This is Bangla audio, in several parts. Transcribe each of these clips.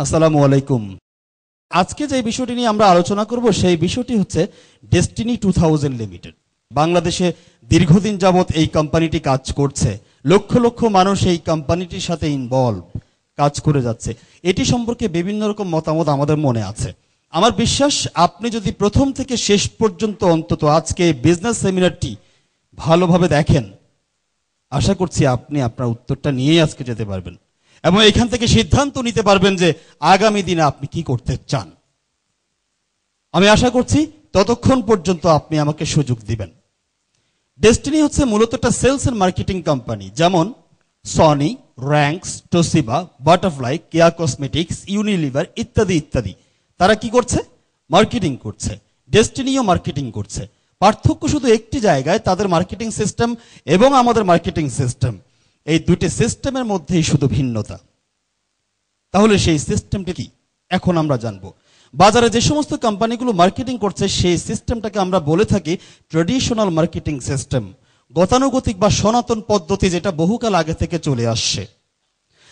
আসসালামু আলাইকুম। আজকে যে বিষয়টি নিয়ে আমরা আলোচনা করব সেই বিষয়টি হচ্ছে ডেস্টিনি 2000 লিমিটেড। বাংলাদেশে দীর্ঘদিন যাবত এই কোম্পানিটি কাজ করছে, লক্ষ লক্ষ মানুষ এই কোম্পানিটির সাথে ইনভলভ কাজ করে যাচ্ছে। এটি সম্পর্কে বিভিন্ন রকম মতামত আমাদের মনে আছে। আমার বিশ্বাস আপনি যদি প্রথম থেকে শেষ পর্যন্ত অন্তত আজকে বিজনেস সেমিনারটি ভালোভাবে দেখেন, আশা করছি আপনি আপনার উত্তরটা নিয়েই আজকে যেতে পারবেন এবং এখান থেকে সিদ্ধান্ত নিতে পারবেন যে আগামী দিনে আপনি কি করতে চান। আমি আশা করছি ততক্ষণ পর্যন্ত আপনি আমাকে সুযোগ দিবেন। ডেস্টিনি হচ্ছে মূলত একটা সেলস এন্ড মার্কেটিং কোম্পানি, যেমন সনি, র্যাঙ্কস, টোসিবা, বাটারফ্লাই, কেয়া কসমেটিক্স, ইউনিলিভার ইত্যাদি ইত্যাদি। তারা কি করছে? মার্কেটিং করছে। ডেস্টিনিও মার্কেটিং করছে। পার্থক্য শুধু একটি জায়গায়, তাদের মার্কেটিং সিস্টেম এবং আমাদের মার্কেটিং সিস্টেম, এই দুটি সিস্টেমের মধ্যেই শুধু ভিন্নতা। তাহলে সেই সিস্টেমটি কি এখন আমরা জানবো। বাজারে যে সমস্ত কোম্পানিগুলো মার্কেটিং করছে সেই সিস্টেমটাকে আমরা বলে থাকি ট্র্যাডিশনাল মার্কেটিং সিস্টেম, গতানুগতিক বা সনাতন পদ্ধতি, যেটা বহুকাল আগে থেকে চলে আসছে।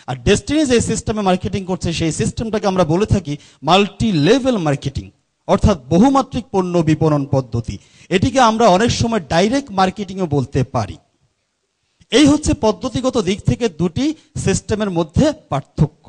আর ডেস্টিনি যে সিস্টেমে মার্কেটিং করছে সেই সিস্টেমটাকে আমরা বলে থাকি মাল্টি লেভেল মার্কেটিং, অর্থাৎ বহুমাত্রিক পণ্য বিপণন পদ্ধতি। এটিকে আমরা অনেক সময় ডাইরেক্ট মার্কেটিংও বলতে পারি। এই হচ্ছে পদ্ধতিগত দিক থেকে দুটি সিস্টেমের মধ্যে পার্থক্য।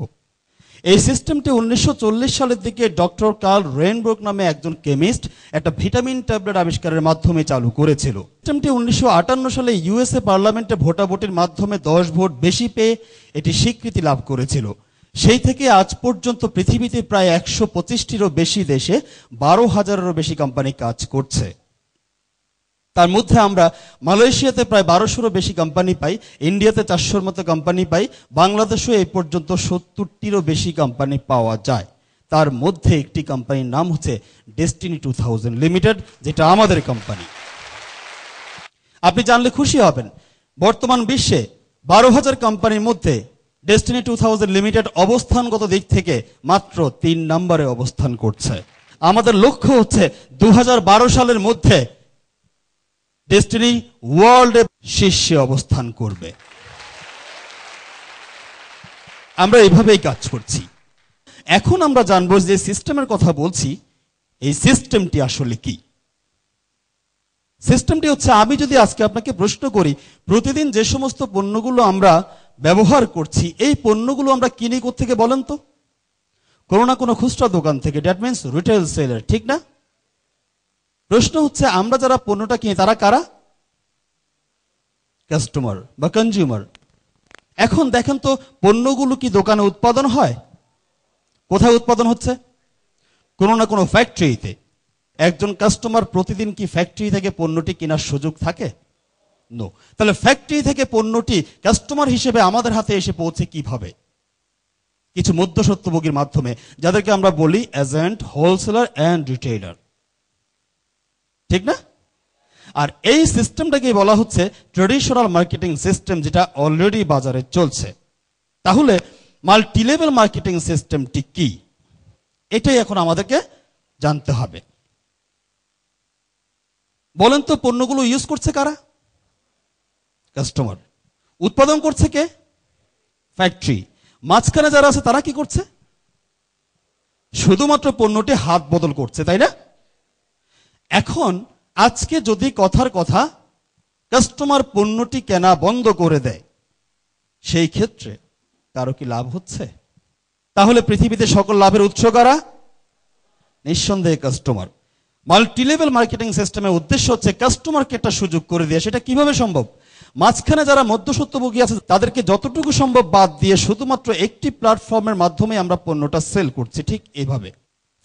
এই সিস্টেমটি 1940 সালের দিকে ডক্টর কার্ল রেনব্রুক নামে একজন কেমিস্ট একটা ভিটামিন ট্যাবলেট আবিষ্কারের মাধ্যমে চালু করেছিল। সিস্টেমটি 1958 সালে ইউএসএ পার্লামেন্টে ভোটাভুটির মাধ্যমে 10 ভোট বেশি পেয়ে এটি স্বীকৃতি লাভ করেছিল। সেই থেকে আজ পর্যন্ত পৃথিবীতে প্রায় 125টিরও বেশি দেশে 12,000-এরও বেশি কোম্পানি কাজ করছে। তার মধ্যে আমরা মালয়েশিয়াতে প্রায় 1200-রও বেশি কোম্পানি পাই, ইন্ডিয়াতে 400-র মতো কোম্পানি পাই, বাংলাদেশেও এই পর্যন্ত 70টিরও বেশি কোম্পানি পাওয়া যায়। তার মধ্যে একটি কোম্পানির নাম হচ্ছে ডেস্টিনি 2000 লিমিটেড, যেটা আমাদের কোম্পানি। আপনি জানলে খুশি হবেন, বর্তমান বিশ্বে 12,000 কোম্পানির মধ্যে ডেস্টিনি 2000 লিমিটেড অবস্থানগত দিক থেকে মাত্র 3 নম্বরে অবস্থান করছে। আমাদের লক্ষ্য হচ্ছে 2012 সালের মধ্যে ডেস্টিনি ওয়ার্ল্ডে শীর্ষে অবস্থান করবে। আমরা এইভাবেই কাজ করছি। এখন আমরা জানবো যে সিস্টেমের কথা বলছি, এই সিস্টেমটি আসলে কি। সিস্টেমটি হচ্ছে, আমি যদি আজকে আপনাকে প্রশ্ন করি প্রতিদিন যে সমস্ত পণ্যগুলো আমরা ব্যবহার করছি, এই পণ্যগুলো আমরা কিনি কোত্থেকে বলেন তো? কোনো না কোনো খুচরা দোকান থেকে, দ্যাট মিনস রিটেল সেলার, ঠিক না? প্রশ্ন হচ্ছে, আমরা যারা পণ্যটা কিনি তারা কারা? কাস্টমার বা কনজিউমার। এখন দেখেন তো, পণ্যগুলো কি দোকানে উৎপাদন হয়? কোথায় উৎপাদন হচ্ছে? কোনো না কোনো ফ্যাক্টরিতে। একজন কাস্টমার প্রতিদিন কি ফ্যাক্টরি থেকে পণ্যটি কেনার সুযোগ থাকে? নো। তাহলে ফ্যাক্টরি থেকে পণ্যটি কাস্টমার হিসেবে আমাদের হাতে এসে পৌঁছে কিভাবে? কিছু মধ্যস্বত্বভোগীর মাধ্যমে, যাদেরকে আমরা বলি এজেন্ট, হোলসেলার অ্যান্ড রিটেইলার, ঠিক না? আর এই সিস্টেমটাকে বলা হচ্ছে ট্র্যাডিশনাল মার্কেটিং সিস্টেম, যেটা অলরেডি বাজারে চলছে। তাহলে মাল্টিলেভেল মার্কেটিং সিস্টেমটি কি, এটাই এখন আমাদেরকে জানতে হবে। বলেন তো, পণ্যগুলো ইউজ করছে কারা? কাস্টমার। উৎপাদন করছে কে? ফ্যাক্টরি। মাঝখানে যারা আছে তারা কি করছে? শুধুমাত্র পণ্যটি হাত বদল করছে, তাই না? এখন আজকে যদি কথার কথা কাস্টমার পণ্যটি কেনা বন্ধ করে দেয়, সেই ক্ষেত্রে কারো কি লাভ হচ্ছে? তাহলে পৃথিবীতে সকল লাভের উৎস কারা? নিঃসন্দেহে কাস্টমার। মাল্টিলেভেল মার্কেটিং সিস্টেমের উদ্দেশ্য হচ্ছে কাস্টমারকে একটা সুযোগ করে দেওয়া। সেটা কিভাবে সম্ভব? মাঝখানে যারা মধ্যস্বত্বভোগী আছে তাদেরকে যতটুকু সম্ভব বাদ দিয়ে শুধুমাত্র একটি প্ল্যাটফর্মের মাধ্যমে আমরা পণ্যটা সেল করছি। ঠিক এইভাবে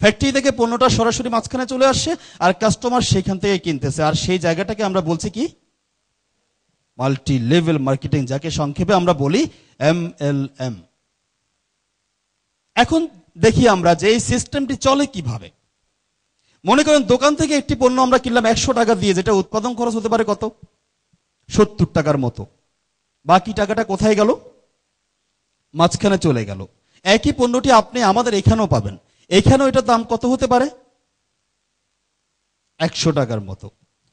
ফ্যাক্টরি থেকে পণ্যটা সরাসরি মাঝখানে চলে আসছে আর কাস্টমার সেখান থেকে কিনতেছে, আর সেই জায়গাটাকে আমরা বলছি কি? মাল্টি লেভেল মার্কেটিং, যাকে সংক্ষেপে আমরা বলি MLM। এখন দেখি আমরা যে এই সিস্টেমটি চলে কিভাবে। মনে করেন দোকান থেকে একটি পণ্য আমরা কিনলাম 100 টাকা দিয়ে, যেটা উৎপাদন খরচ হতে পারে কত? 70 টাকার মতো। বাকি টাকাটা কোথায় গেল? মাঝখানে চলে গেল। একই পণ্যটি আপনি আমাদের এখানেও পাবেন, এখানেও এটার দাম কত হতে পারে? 100 টাকার মতো।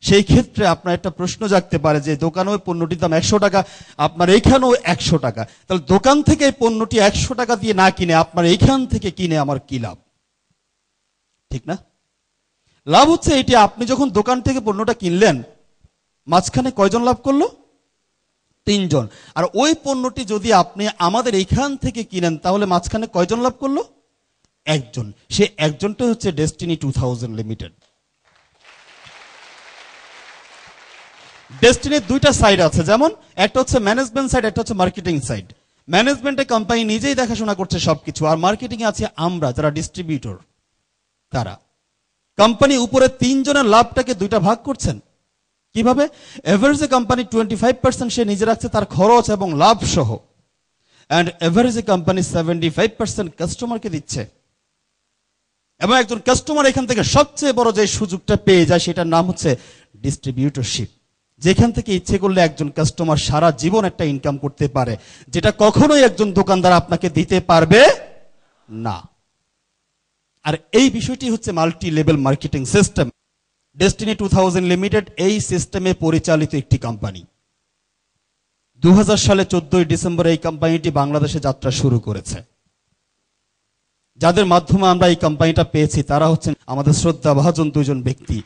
সেই ক্ষেত্রে আপনার একটা প্রশ্ন জাগতে পারে যে দোকানে ওই পণ্যটির দাম 100 টাকা, আপনার এইখানেও 100 টাকা, তাহলে দোকান থেকে এই পণ্যটি 100 টাকা দিয়ে না কিনে আপনার এইখান থেকে কিনে আমার কি লাভ? ঠিক না? লাভ হচ্ছে এটি, আপনি যখন দোকান থেকে পণ্যটা কিনলেন, মাঝখানে কয়জন লাভ করলো? 3 জন। আর ওই পণ্যটি যদি আপনি আমাদের এইখান থেকে কিনেন, তাহলে মাঝখানে কয়জন লাভ করলো? 1 জন। সে একজনটা হচ্ছে ডেস্টিনি 2000 লিমিটেড। ডেস্টিনির দুইটা সাইড আছে, যেমন একটা হচ্ছে ম্যানেজমেন্ট সাইড, একটা হচ্ছে মার্কেটিং সাইড। ম্যানেজমেন্টে কোম্পানি নিজেই দেখাশোনা করছে সবকিছু, আর মার্কেটিং এ আছে আমরা যারা ডিস্ট্রিবিউটর। তারা কোম্পানি উপরে 3 জনের লাভটাকে দুইটা ভাগ করছেন। কিভাবে? এভারেজে কোম্পানি 25% সে নিজে রাখছে তার খরচ এবং লাভ সহ, এন্ড এভারেজে কোম্পানি 75% কাস্টমারকে দিচ্ছে। এবং একজন কাস্টমার এখান থেকে সবচেয়ে বড় যে সুযোগটা পেয়ে যায়, সেটার নাম হচ্ছে ডিস্ট্রিবিউটরশিপ। যেখান থেকে ইচ্ছে করলে একজন কাস্টমার সারা জীবন একটা ইনকাম করতে পারে, যেটা কখনোই একজন দোকানদার আপনাকে দিতে পারবে না। আর এই বিষয়টি হচ্ছে multi level marketing system. Destiny 2000 limited এই সিস্টেমে পরিচালিত একটি কোম্পানি। 2000 সালে 14 ডিসেম্বর এই কোম্পানিটি বাংলাদেশে যাত্রা শুরু করেছে। যাদের মাধ্যমে আমরা এই কোম্পানিটা পেয়েছি তারা হচ্ছেন আমাদের শ্রদ্ধাভাজন দুজন ব্যক্তি,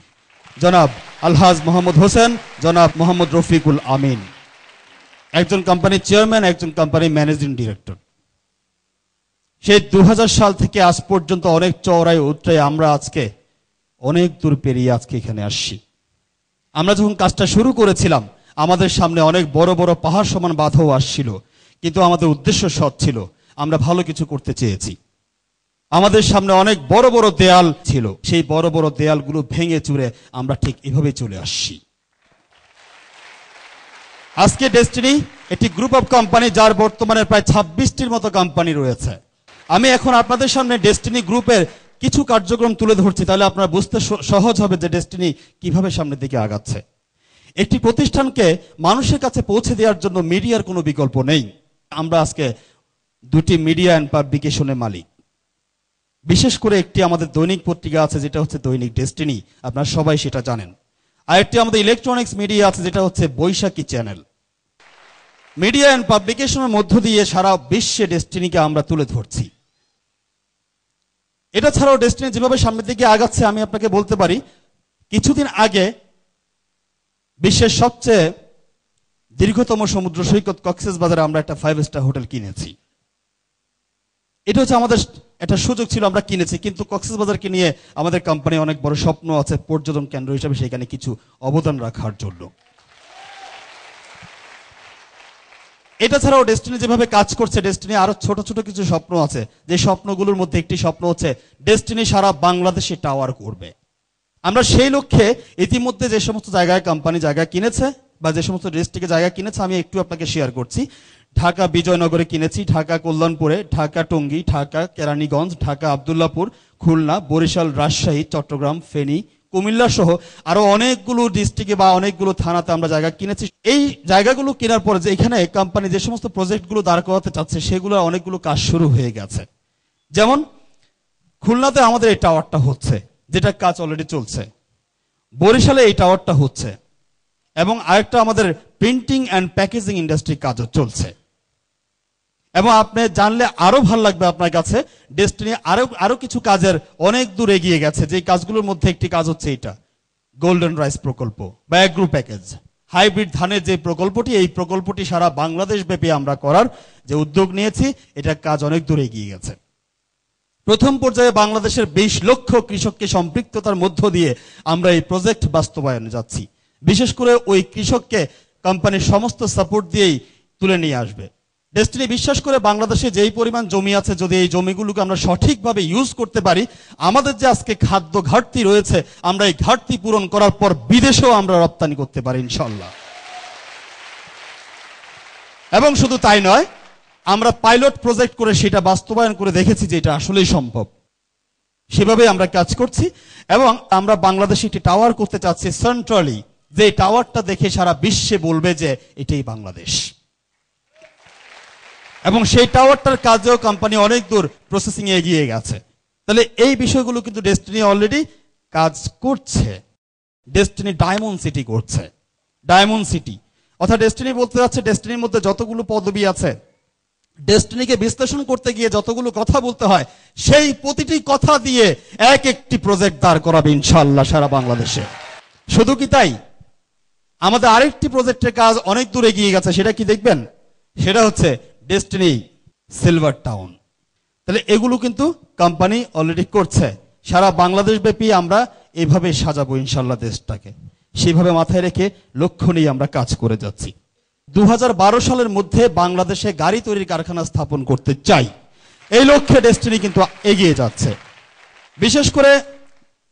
জনাব আলহাজ মোহাম্মদ হোসেন, জনাব মোহাম্মদ রফিকুল আমিন। একজন কোম্পানির চেয়ারম্যান, একজন কোম্পানির ম্যানেজিং ডিরেক্টর। সেই 2000 সাল থেকে আজ পর্যন্ত অনেক চওড়ায় উতরায় আমরা আজকে অনেক দূর পেরিয়ে আজকে এখানে আসছি। আমরা যখন কাজটা শুরু করেছিলাম, আমাদের সামনে অনেক বড় বড় পাহাড় সমান বাধাও আসছিল, কিন্তু আমাদের উদ্দেশ্য সৎ ছিল, আমরা ভালো কিছু করতে চেয়েছি। আমাদের সামনে অনেক বড় বড় দেয়াল ছিল, সেই বড় বড় দেয়ালগুলো ভেঙে চুরে আমরা ঠিক এভাবে চলে আসছি। আজকে ডেস্টিনি একটি গ্রুপ অফ কোম্পানি, যার বর্তমানে প্রায় 26টির মতো কোম্পানি রয়েছে। আমি এখন আপনাদের সামনে ডেস্টিনি গ্রুপের কিছু কার্যক্রম তুলে ধরছি, তাহলে আপনারা বুঝতে সহজ হবে যে ডেস্টিনি কিভাবে সামনের দিকে আগাচ্ছে। একটি প্রতিষ্ঠানকে মানুষের কাছে পৌঁছে দেওয়ার জন্য মিডিয়ার কোনো বিকল্প নেই। আমরা আজকে 2টি মিডিয়া অ্যান্ড পাবলিকেশনের মালিক। বিশেষ করে একটি আমাদের দৈনিক পত্রিকা আছে, যেটা হচ্ছে দৈনিক ডেস্টিনি, আপনারা সবাই সেটা জানেন। আর একটি আমাদের ইলেকট্রনিক্স মিডিয়া আছে, যেটা হচ্ছে বৈশাখী চ্যানেল। মিডিয়া অ্যান্ড পাবলিকেশনের মধ্য দিয়ে সারা বিশ্বে ডেস্টিনিকে আমরা তুলে ধরছি। এটা ছাড়াও ডেস্টিনি যেভাবে সামনের দিকে আগাচ্ছে, আমি আপনাকে বলতে পারি, কিছুদিন আগে বিশ্বের সবচেয়ে দীর্ঘতম সমুদ্র সৈকত কক্সবাজারে আমরা একটা 5 স্টার হোটেল কিনেছি। এটা হচ্ছে আমাদের একটা সুযোগ ছিল, আমরা কিনেছি। কিন্তু কক্সবাজারকে নিয়ে আমাদের কোম্পানি অনেক বড় স্বপ্ন আছে পর্যটন কেন্দ্র হিসেবে সেখানে কিছু অবদান রাখার জন্য। এটা ছাড়াও ডেস্টিনি যেভাবে কাজ করছে, ডেস্টিনি আরো ছোট ছোট কিছু স্বপ্ন আছে, যে স্বপ্নগুলোর মধ্যে একটি স্বপ্ন হচ্ছে ডেস্টিনি সারা বাংলাদেশে টাওয়ার করবে। আমরা সেই লক্ষ্যে ইতিমধ্যে যে সমস্ত জায়গায় কোম্পানি জায়গা কিনেছে বা যে সমস্ত ডিস্ট্রিক্টে জায়গা কিনেছে, আমি একটু আপনাকে শেয়ার করছি। ঢাকা বিজয়নগরে কিনেছি, ঢাকা কল্যাণপুরে, ঢাকা টঙ্গী, ঢাকা কেরানীগঞ্জ, ঢাকা আব্দুল্লাহপুর, খুলনা, বরিশাল, রাজশাহী, চট্টগ্রাম, ফেনী, কুমিল্লা সহ আরো অনেকগুলো ডিস্ট্রিক্টে বা অনেকগুলো থানাতে আমরা জায়গা কিনেছি। এই জায়গাগুলো কেনার পরে যে এখানে কোম্পানি যে সমস্ত প্রজেক্টগুলো দাঁড় করাতে চাচ্ছে, সেগুলো অনেকগুলো কাজ শুরু হয়ে গেছে। যেমন খুলনাতে আমাদের এই টাওয়ারটা হচ্ছে, যেটা কাজ অলরেডি চলছে। বরিশালে এই টাওয়ারটা হচ্ছে, এবং আরেকটা আমাদের প্রিন্টিং অ্যান্ড প্যাকেজিং ইন্ডাস্ট্রি কাজও চলছে। এবং আপনি জানলে আরো ভালো লাগবে আপনার কাছে, ডেস্টিনি আরো কিছু কাজের অনেক দূর এগিয়ে গেছে। যে কাজগুলোর মধ্যে একটি কাজ হচ্ছে এটা গোল্ডেন রাইস প্রকল্প বা অ্যাগ্রো প্যাকেজ, হাইব্রিড ধানের যে প্রকল্পটি, এই প্রকল্পটি সারা বাংলাদেশ ব্যাপী আমরা করার যে উদ্যোগ নিয়েছি, এটা কাজ অনেক দূর এগিয়ে গেছে। প্রথম পর্যায়ে বাংলাদেশের 20 লক্ষ কৃষককে সম্পৃক্ততার মধ্য দিয়ে আমরা এই প্রজেক্ট বাস্তবায়নে যাচ্ছি। বিশেষ করে ওই কৃষককে কোম্পানির সমস্ত সাপোর্ট দিয়েই তুলে নিয়ে আসবে। ডেস্টিনি বিশ্বাস করে বাংলাদেশে যেই পরিমাণ জমি আছে, যদি এই জমিগুলোকে আমরা সঠিকভাবে ইউজ করতে পারি, আমাদের যে আজকে খাদ্য ঘাটতি রয়েছে, আমরা এই ঘাটতি পূরণ করার পর বিদেশেও আমরা রপ্তানি করতে পারি ইনশাল্লাহ। এবং শুধু তাই নয়, আমরা পাইলট প্রজেক্ট করে সেটা বাস্তবায়ন করে দেখেছি যে এটা আসলেই সম্ভব। সেভাবে আমরা কাজ করছি এবং আমরা বাংলাদেশে একটি টাওয়ার করতে চাচ্ছি সেন্ট্রালি, যে টাওয়ারটা দেখে সারা বিশ্বে বলবে যে এটাই বাংলাদেশ। এবং সেই টাওয়ারটার কাজেও কোম্পানি অনেক দূর প্রসেসিং এ এগিয়ে গেছে। তাহলে এই বিষয়গুলো কিন্তু ডেস্টিনি অলরেডি কাজ করছে। ডেস্টিনি ডায়মন্ড সিটি করছে। ডায়মন্ড সিটি অর্থাৎ ডেস্টিনি বলতে যাচ্ছে ডেস্টিনির মধ্যে যতগুলো পদবি আছে, ডেস্টিনিকে বিশ্লেষণ করতে গিয়ে যতগুলো কথা বলতে হয়, সেই প্রতিটি কথা দিয়ে এক একটি প্রজেক্ট দাঁড় করাবে ইনশাআল্লাহ সারা বাংলাদেশে। শুধু কি তাই, আমাদের আরেকটি প্রজেক্টের কাজ অনেক দূর এগিয়ে গেছে। সেটা কি দেখবেন? সেটা হচ্ছে ডেস্টিনি সিলভার টাউন। তাহলে এগুলো কিন্তু কোম্পানি অলরেডি করছে। সারা বাংলাদেশ ব্যাপী আমরা এভাবে সাজাবো ইনশাআল্লাহ দেশটাকে। সেইভাবে মাথায় রেখে লক্ষ্য নিয়ে আমরা কাজ করে যাচ্ছি। 2012 সালের মধ্যে বাংলাদেশে গাড়ি তৈরির কারখানা স্থাপন করতে চাই, এই লক্ষ্যে ডেস্টিনি কিন্তু এগিয়ে যাচ্ছে। বিশেষ করে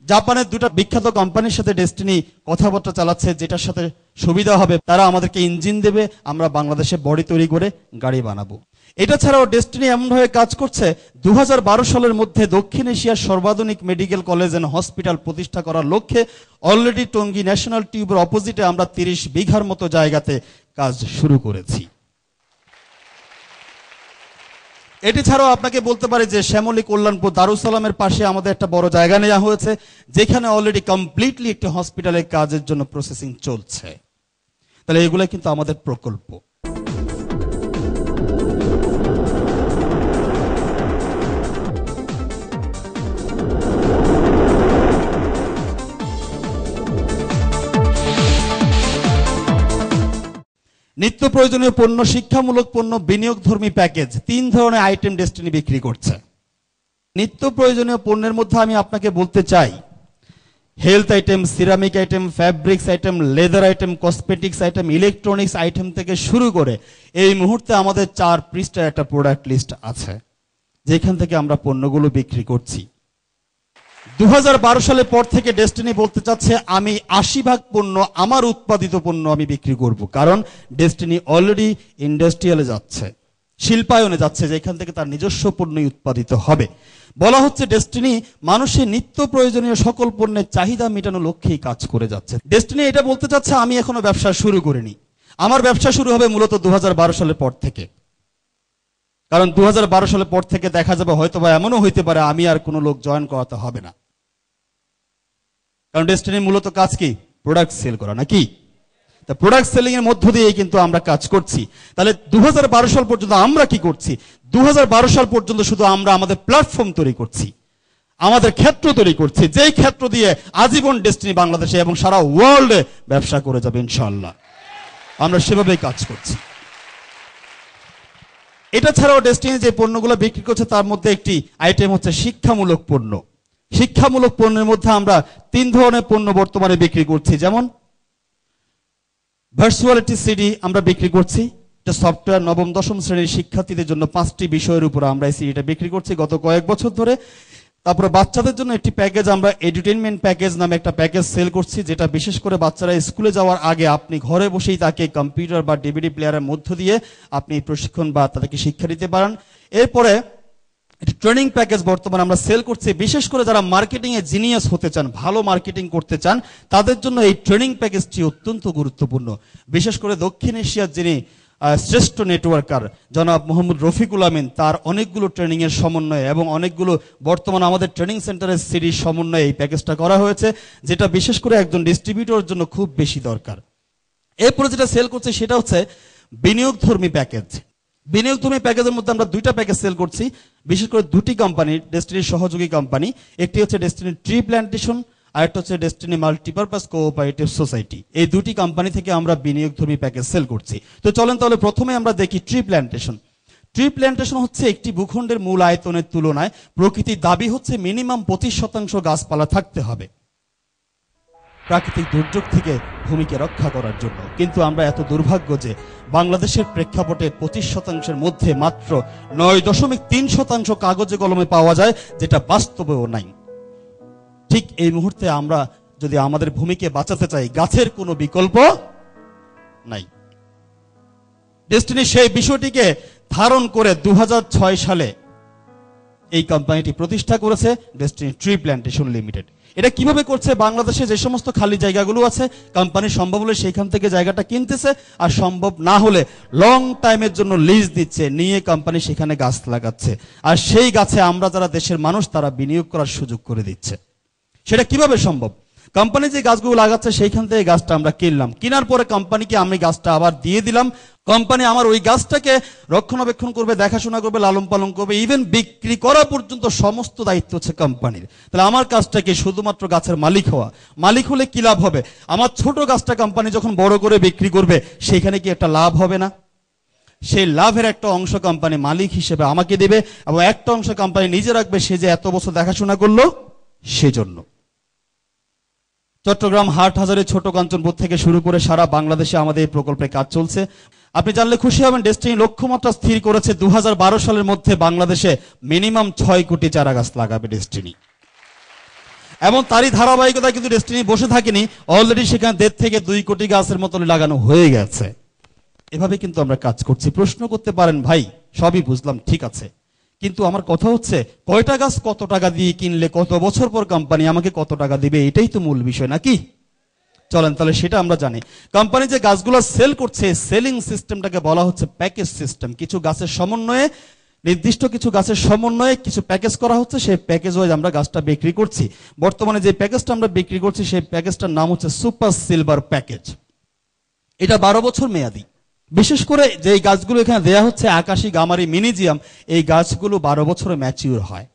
জাপানের দুটো বিখ্যাত কোম্পানির সাথে ডেস্টিনি কথাবার্তা চালাচ্ছে, যেটার সাথে সুবিধা হবে তারা আমাদেরকে ইঞ্জিন দেবে, আমরা বাংলাদেশে বডি তৈরি করে গাড়ি বানাবো। এটা ছাড়াও ডেস্টিনি এমনভাবে কাজ করছে 2012 সালের মধ্যে দক্ষিণ এশিয়ার সর্বাধুনিক মেডিকেল কলেজ এন্ড হসপিটাল প্রতিষ্ঠা করার লক্ষ্যে অলরেডি টঙ্গী ন্যাশনাল টিউবের অপোজিটে আমরা 30 বিঘার মতো জায়গাতে কাজ শুরু করেছি। এটি ছাড়াও আপনাকে বলতে পারি যে শ্যামলী কল্যাণপুর দারুসালামের পাশে আমাদের একটা বড় জায়গা নেওয়া হয়েছে, যেখানে অলরেডি কমপ্লিটলি একটি হসপিটালের কাজের জন্য প্রসেসিং চলছে। তাহলে এগুলো কিন্তু আমাদের প্রকল্প। নিত্য প্রয়োজনীয় পণ্য, শিক্ষামূলক পণ্য, বিনিয়োগধর্মী প্যাকেজ, 3 ধরনের আইটেম ডেস্টিনি বিক্রি করছে। নিত্য প্রয়োজনীয় পণ্যের মধ্যে আমি আপনাকে বলতে চাই health item, ceramic item, fabrics item, leather item, cosmetics item, electronics item থেকে শুরু করে এই মুহূর্তে আমাদের 4 পৃষ্ঠার একটা প্রোডাক্ট লিস্ট আছে, যেখান থেকে আমরা পণ্যগুলো বিক্রি করছি। 2012 সালের পর থেকে ডেস্টিনি বলতে চাচ্ছে আমি 80% পণ্য আমার উৎপাদিত পণ্য আমি বিক্রি করব, কারণ ডেস্টিনি অলরেডি ইন্ডাস্ট্রিয়ালে যাচ্ছে, শিল্পায়নে যাচ্ছে, যেখান থেকে তার নিজস্ব পণ্যই উৎপাদিত হবে। বলা হচ্ছে ডেস্টিনি মানুষের নিত্য প্রয়োজনীয় সকল পণ্যের চাহিদা মেটানোর লক্ষ্যেই কাজ করে যাচ্ছে। ডেস্টিনি এটা বলতে চাচ্ছে আমি এখনো ব্যবসা শুরু করিনি, আমার ব্যবসা শুরু হবে মূলত 2012 সালের পর থেকে। কারণ 2012 সালের পর থেকে দেখা যাবে হয়তোবা এমনও হইতে পারে আমি আর কোনো লোক জয়েন করাতে হবে না, কারণ ডেস্টিনি মূলত কাজ কি? প্রোডাক্ট সেল করা, নাকি? তা প্রোডাক্ট সেলিং এর মধ্য দিয়ে কিন্তু আমরা কাজ করছি। তাহলে 2012 সাল পর্যন্ত আমরা কি করছি? 2012 সাল পর্যন্ত শুধু আমরা আমাদের প্ল্যাটফর্ম তৈরি করছি, আমাদের ক্ষেত্র তৈরি করছি, যেই ক্ষেত্র দিয়ে আজীবন ডেস্টিনি বাংলাদেশে এবং সারা ওয়ার্ল্ডে ব্যবসা করে যাবে ইনশাআল্লাহ। আমরা সেভাবেই কাজ করছি। এটা ছাড়াও ডেস্টিনি যে পণ্যগুলো বিক্রি করছে তার মধ্যে একটি আইটেম হচ্ছে শিক্ষামূলক পণ্য। শিক্ষামূলক পণ্যের মধ্যে আমরা 3 ধরনের পণ্য বর্তমানে বিক্রি করছি, যেমন ভার্চুয়ালিটি সিডি আমরা বিক্রি করছি। এটা সফটওয়্যার নবম দশম শ্রেণীর শিক্ষার্থীদের জন্য 5টি বিষয়ের উপর আমরা এই সিডিটা বিক্রি করছি গত কয়েক বছর ধরে। তারপরে বাচ্চাদের জন্য একটি প্যাকেজ আমরা এডুটেইনমেন্ট প্যাকেজ নামে একটা প্যাকেজ সেল করছি, যেটা বিশেষ করে বাচ্চারা স্কুলে যাওয়ার আগে আপনি ঘরে বসেই তাকে কম্পিউটার বা ডিভিডি প্লেয়ারের মধ্য দিয়ে আপনি প্রশিক্ষণ বা তাদেরকে শিক্ষা দিতে পারেন। এরপরে ট্রেনিং প্যাকেজ বর্তমানে আমরা সেল করছি, বিশেষ করে যারা মার্কেটিং এ জিনিয়াস হতে চান, ভালো মার্কেটিং করতে চান, তাদের জন্য এই ট্রেনিং প্যাকেজটি অত্যন্ত গুরুত্বপূর্ণ। বিশেষ করে দক্ষিণ এশিয়ার যিনি শ্রেষ্ঠ নেটওয়ার্কার জনাব মোহাম্মদ রফিকুল আমিন, তার অনেকগুলো ট্রেনিং এর সমন্বয়ে এবং অনেকগুলো বর্তমানে আমাদের ট্রেনিং সেন্টারের সিরিজ সমন্বয়ে এই প্যাকেজটা করা হয়েছে, যেটা বিশেষ করে একজন ডিস্ট্রিবিউটরের জন্য খুব বেশি দরকার। এরপরে যেটা সেল করছে সেটা হচ্ছে বিনিয়োগধর্মী প্যাকেজ। বিনিয়োগধর্মী প্যাকেজের মধ্যে আমরা 2টা প্যাকেজ সেল করছি, বিশেষ করে 2টি কোম্পানি, ডেস্টিনির সহযোগী কোম্পানি। একটি হচ্ছে ডেস্টিনি ট্রি প্ল্যান্টেশন, আরেকটা হচ্ছে ডেস্টিনি মাল্টিপারপাস কোঅপারেটিভ সোসাইটি। এই 2টি কোম্পানি থেকে আমরা বিনিয়োগধর্মী প্যাকেজ সেল করছি। তো চলেন তাহলে প্রথমে আমরা দেখি ট্রি প্ল্যান্টেশন। ট্রি প্ল্যান্টেশন হচ্ছে একটি ভূখণ্ডের মূল আয়তনের তুলনায় প্রকৃতির দাবি হচ্ছে মিনিমাম 25% গাছপালা থাকতে হবে প্রাকৃতিক দুর্যোগ থেকে ভূমিকে রক্ষা করার জন্য। কিন্তু আমরা এত দুর্ভাগ্য যে বাংলাদেশের প্রেক্ষাপটে 25%-এর মধ্যে মাত্র 9.3% কাগজে কলমে পাওয়া যায়, যেটা বাস্তবেও নাই। ঠিক এই মুহূর্তে আমরা যদি আমাদের ভূমিকে বাঁচাতে চাই, গাছের কোনো বিকল্প নাই। ডেস্টিনি সেই বিষয়টিকে ধারণ করে 2006 সালে এই কোম্পানিটি প্রতিষ্ঠা করেছে, ডেস্টিনি ট্রি প্ল্যান্টেশন লিমিটেড। এটা কিভাবে করছে? বাংলাদেশে যে সমস্ত খালি জায়গাগুলো আছে, কোম্পানি সম্ভব হলে সেইখান থেকে জায়গাটা কিনতেছে, আর সম্ভব না হলে লং টাইমের জন্য লিজ দিচ্ছে, নিয়ে কোম্পানি সেখানে গাছ লাগাচ্ছে, আর সেই গাছে আমরা যারা দেশের মানুষ তারা বিনিয়োগ করার সুযোগ করে দিচ্ছে। সেটা কিভাবে সম্ভব? কোম্পানি যে গাছগুলো লাগাচ্ছে সেইখান থেকে গাছটা আমরা কিনলাম, কেনার পরে কোম্পানিকে আমি গাছটা আবার দিয়ে দিলাম। কোম্পানি আমার ওই গাছটাকে রক্ষণাবেক্ষণ করবে, দেখাশোনা করবে, লালন পালন করবে, ইভেন বিক্রি করা পর্যন্ত সমস্ত দায়িত্ব হচ্ছে কোম্পানির। তাহলে আমার কাজটাকে শুধুমাত্র গাছের মালিক হওয়া। মালিক হলে কি লাভ হবে? আমার ছোট গাছটা কোম্পানি যখন বড় করে বিক্রি করবে সেখানে কি একটা লাভ হবে না? সেই লাভের একটা অংশ কোম্পানি মালিক হিসেবে আমাকে দেবে, এবং একটা অংশ কোম্পানি নিজে রাখবে, সে যে এত বছর দেখাশোনা করলো সেজন্য। চট্টগ্রাম হাটহাজারী, ছোট কাঞ্চনপুর থেকে শুরু করে সারা বাংলাদেশে আমাদের এই প্রকল্পে কাজ চলছে। আপনি জানলে খুশি হবেন, ডেস্টিনি লক্ষ্যমাত্রা স্থির করেছে 2012 সালের মধ্যে বাংলাদেশে মিনিমাম 6 কোটি চারা গাছ লাগাবে ডেস্টিনি। এবং তারই ধারাবাহিকতা কিন্তু ডেস্টিনি বসে থাকেনি, অলরেডি সেখানে 1.5 থেকে 2 কোটি গাছের মতো লাগানো হয়ে গেছে। এভাবে কিন্তু আমরা কাজ করছি। প্রশ্ন করতে পারেন, ভাই সবই বুঝলাম, ঠিক আছে, কিন্তু আমার কথা হচ্ছে কয়টা গাছ কত টাকা দিয়ে কিনলে কত বছর পর কোম্পানি আমাকে কত টাকা দিবে, এটাই তো মূল বিষয় নাকি? চলেন তাহলে সেটা আমরা জানি। কোম্পানি যে গাছগুলো সেল করছে, সেলিং সিস্টেমটাকে বলা হচ্ছে প্যাকেজ সিস্টেম। কিছু গাছের সমন্বয়ে, নির্দিষ্ট কিছু গাছের সমন্বয়ে কিছু প্যাকেজ করা হচ্ছে, সেই প্যাকেজ ওয়াইজ আমরা গাছটা বিক্রি করছি। বর্তমানে যে প্যাকেজটা আমরা বিক্রি করছি সেই প্যাকেজটার নাম হচ্ছে সুপার সিলভার প্যাকেজ। এটা 12 বছর মেয়াদি। বিশেষ করে যে গাছগুলো এখানে দেয়া হচ্ছে, আকাশী, গামারি, মিনিজিয়াম, এই গাছগুলো 12 বছরে ম্যাচিউর হয়,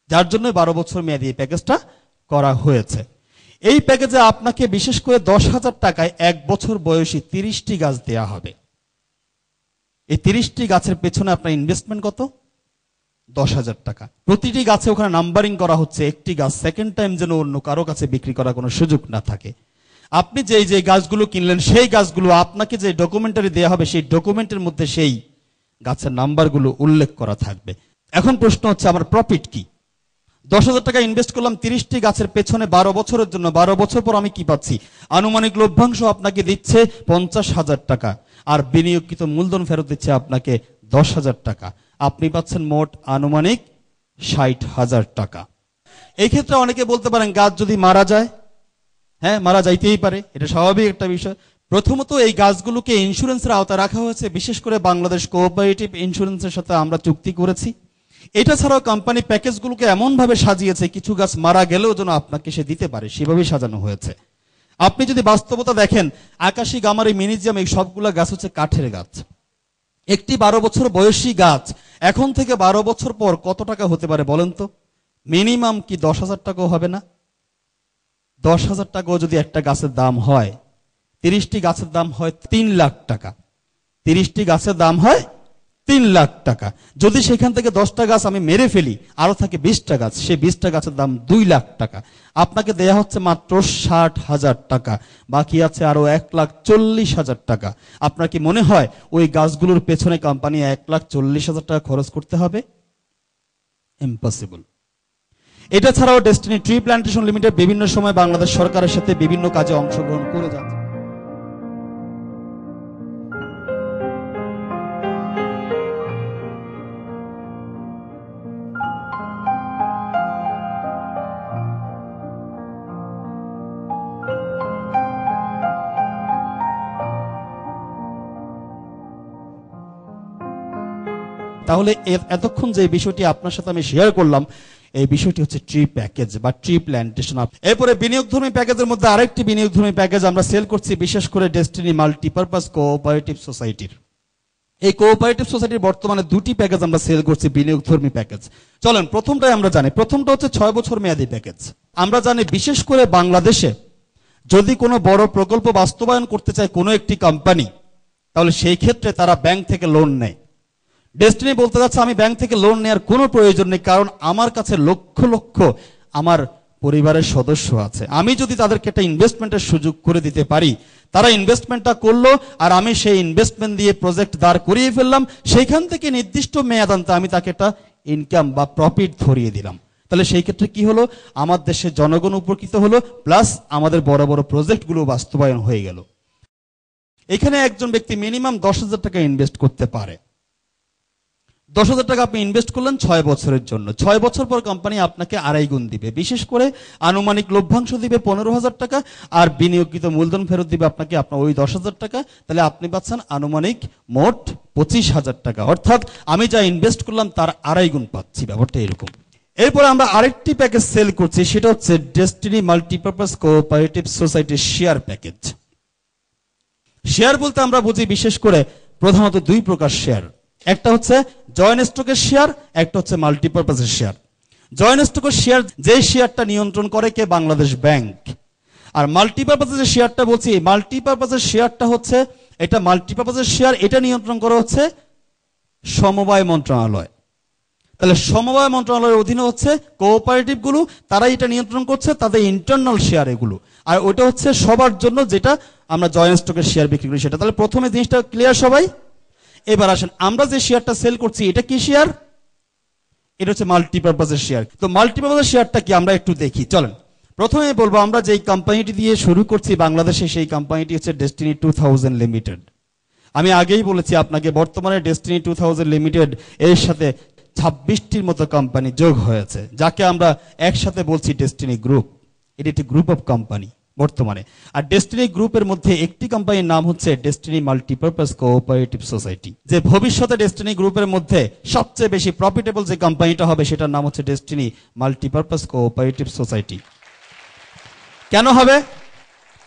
যার জন্য 12 বছর মেয়াদি এই প্যাকেজটা করা হয়েছে। এই প্যাকেজে আপনাকে বিশেষ করে 10,000 টাকায় 1 বছর বয়সী 30টি গাছ দেয়া হবে। এই 30টি গাছের পেছনে আপনার ইনভেস্টমেন্ট কত? 10,000 টাকা। প্রতিটি গাছে ওখানে নাম্বারিং করা হচ্ছে, একটি গাছ সেকেন্ড টাইম যেন অন্য কারো কাছে বিক্রি করার কোনো সুযোগ না থাকে। আপনি যে গাছগুলো কিনলেন সেই গাছগুলো আপনাকে যে ডকুমেন্টারি দেওয়া হবে, সেই ডকুমেন্টের মধ্যে সেই গাছের নাম্বারগুলো উল্লেখ করা থাকবে। এখন প্রশ্ন হচ্ছে, আমার প্রফিট কি? 10,000 টাকা ইনভেস্ট করলাম 30টি গাছের পেছনে 12 বছরের জন্য। 12 বছর পর আমি কি পাচ্ছি? আনুমানিক লভ্যাংশ আপনাকে দিচ্ছে 50,000 টাকা, আর বিনিয়োগকৃত মূলধন ফেরত দিচ্ছে আপনাকে 10,000 টাকা। আপনি পাচ্ছেন মোট আনুমানিক 60,000 টাকা। এই ক্ষেত্রে অনেকে বলতে পারেন, গাছ যদি মারা যায়, হ্যাঁ মারা যাইতেই পারে, এটা স্বাভাবিক একটা বিষয়। প্রথমত এই গাছগুলোকে ইন্স্যুরেন্সের আওতায় রাখা হয়েছে, বিশেষ করে বাংলাদেশ কোঅপারেটিভ ইন্স্যুরেন্সের সাথে আমরা চুক্তি করেছি। এটা ছাড়াও কোম্পানি প্যাকেজগুলোকে এমন ভাবে সাজিয়েছে, কিছু গাছ মারা গেলেও যেন আপনাকে সে দিতে পারে, সেভাবেই সাজানো হয়েছে। আপনি যদি বাস্তবতা দেখেন, আকাশী, গামারি, মিনিজিয়াম, এই সবগুলা গাছ হচ্ছে কাঠের গাছ। একটি 12 বছর বয়সী গাছ এখন থেকে 12 বছর পর কত টাকা হতে পারে বলেন তো? মিনিমাম কি 10,000 টাকাও হবে না? 10,000 টাকাও যদি একটা গাছের দাম হয়, 30টি গাছের দাম হয় 3 লাখ টাকা। 30টি গাছের দাম হয় 3 লাখ টাকা। যদি সেখান থেকে 10টা গাছ আমি মেরে ফেলি, আরো থাকে 20টা গাছ, সেই 20টা গাছের দাম 2 লাখ টাকা। আপনাকে দেয়া হচ্ছে মাত্র 60,000 টাকা, বাকি আছে আরো 1,40,000 টাকা। আপনার কি মনে হয় ওই গাছগুলোর পেছনে কোম্পানি 1,40,000 টাকা খরচ করতে হবে? ইম্পসিবল। এটা ছাড়াও ডেস্টিনি ট্রি প্ল্যান্টেশন লিমিটেড বিভিন্ন সময় বাংলাদেশ সরকারের সাথে বিভিন্ন কাজে অংশগ্রহণ করে যাচ্ছে। তাহলে এতক্ষণ যে বিষয়টি আপনার সাথে আমি শেয়ার করলাম, এই বিষয়টি হচ্ছে ট্রি প্যাকেজ বা ট্রি প্ল্যান্টেশন। এরপরে বিনিয়োগধর্মী প্যাকেজের মধ্যে আরেকটি বিনিয়োগধর্মী প্যাকেজ আমরা সেল করছি, বিশেষ করে ডেস্টিনি মাল্টিপারপাস কোঅপারেটিভ সোসাইটির। এই কোঅপারেটিভ সোসাইটির বর্তমানে 2টি প্যাকেজ আমরা সেল করছি, বিনিয়োগধর্মী প্যাকেজ। চলেন প্রথমটাই আমরা জানি। প্রথমটা হচ্ছে 6 বছর মেয়াদী প্যাকেজ। আমরা জানি বিশেষ করে বাংলাদেশে যদি কোনো বড় প্রকল্প বাস্তবায়ন করতে চায় কোনো একটি কোম্পানি, তাহলে সেই ক্ষেত্রে তারা ব্যাংক থেকে লোন নেয়। ডেস্টিনি বলতে যাচ্ছে, আমি ব্যাংক থেকে লোন নেওয়ার কোনো প্রয়োজন নেই, কারণ আমার কাছে লক্ষ লক্ষ আমার পরিবারের সদস্য আছে। আমি যদি তাদেরকে একটা ইনভেস্টমেন্টের সুযোগ করে দিতে পারি, তারা ইনভেস্টমেন্টটা করলো, আর আমি সেই ইনভেস্টমেন্ট দিয়ে প্রজেক্ট দাঁড় করিয়ে ফেললাম, সেইখান থেকে নির্দিষ্ট মেয়াদান্তে আমি তাকে একটা ইনকাম বা প্রফিট ধরিয়ে দিলাম, তাহলে সেই ক্ষেত্রে কি হলো? আমার দেশের জনগণ উপকৃত হলো, প্লাস আমাদের বড় বড় প্রজেক্টগুলো বাস্তবায়ন হয়ে গেল। এখানে একজন ব্যক্তি মিনিমাম 10,000 টাকা ইনভেস্ট করতে পারে। 10,000 টাকা আপনি ইনভেস্ট করলেন 6 বছরের জন্য। 6 বছর পর কোম্পানি আপনাকে 2.5 গুণ দিবে, বিশেষ করে আনুমানিক লভ্যাংশ দিবে 15,000 টাকা, আর বিনিয়োগকৃত মূলধন ফেরত দিবে আপনাকে আপনার ওই 10,000 টাকা। তাহলে আপনি পাচ্ছেন আনুমানিক মোট 25,000 টাকা, অর্থাৎ আমি যা ইনভেস্ট করলাম তার 2.5 গুণ পাচ্ছি। ব্যাপারটা এরকম। এরপরে আমরা আরেকটি প্যাকেজ সেল করছি, সেটা হচ্ছে ডেস্টিনি মাল্টিপারপাস কোঅপারেটিভ সোসাইটির শেয়ার প্যাকেজ। শেয়ার বলতে আমরা বুঝি বিশেষ করে প্রধানত দুই প্রকার শেয়ার, একটা হচ্ছে জয়েন্ট স্টকের শেয়ার, একটা হচ্ছে মাল্টিপারপাসের শেয়ার। জয়েন্ট স্টকের শেয়ার, যে শেয়ারটা নিয়ন্ত্রণ করে কে? বাংলাদেশ ব্যাংক। আর মাল্টিপারপাসের যে শেয়ারটা বলছি, মাল্টিপারপাসের শেয়ারটা হচ্ছে, এটা মাল্টিপারপাসের শেয়ার, এটা নিয়ন্ত্রণ করা হচ্ছে সমবায় মন্ত্রণালয়। তাহলে সমবায় মন্ত্রণালয়ের অধীনে হচ্ছে কোঅপারেটিভ গুলো, তারাই এটা নিয়ন্ত্রণ করছে, তাদের ইন্টারনাল শেয়ার এগুলো। আর ওটা হচ্ছে সবার জন্য, যেটা আমরা জয়েন্ট স্টকের শেয়ার বিক্রি করি সেটা। তাহলে প্রথমে জিনিসটা ক্লিয়ার সবাই? এবার আসেন, আমরা যে শেয়ারটা সেল করছি এটা কি শেয়ার? এটা হচ্ছে মাল্টিপারপাসের শেয়ার। তো মাল্টিপারপাসের শেয়ারটা কি আমরা একটু দেখি, চলেন। প্রথমে বলবো, আমরা যেই কোম্পানিটি দিয়ে শুরু করছি বাংলাদেশে, সেই কোম্পানিটি হচ্ছে ডেস্টিনি 2000 লিমিটেড। আমি আগেই বলেছি আপনাকে, বর্তমানে ডেস্টিনি 2000 লিমিটেড এর সাথে 26টির মতো কোম্পানি যোগ হয়েছে, যাকে আমরা একসাথে বলছি ডেস্টিনি গ্রুপ। এটি একটি গ্রুপ অফ কোম্পানি বর্তমানে। আর ডেস্টিনি গ্রুপের মধ্যে একটি কোম্পানির নাম হচ্ছে ডেস্টিনি মাল্টিপারপাস কোঅপারেটিভ সোসাইটি। যে ভবিষ্যতে ডেস্টিনি গ্রুপের মধ্যে সবচেয়ে বেশি প্রফিটেবল যে কোম্পানিটা হবে, সেটার নাম হচ্ছে ডেস্টিনি মাল্টিপারপাস কোঅপারেটিভ সোসাইটি। কেন হবে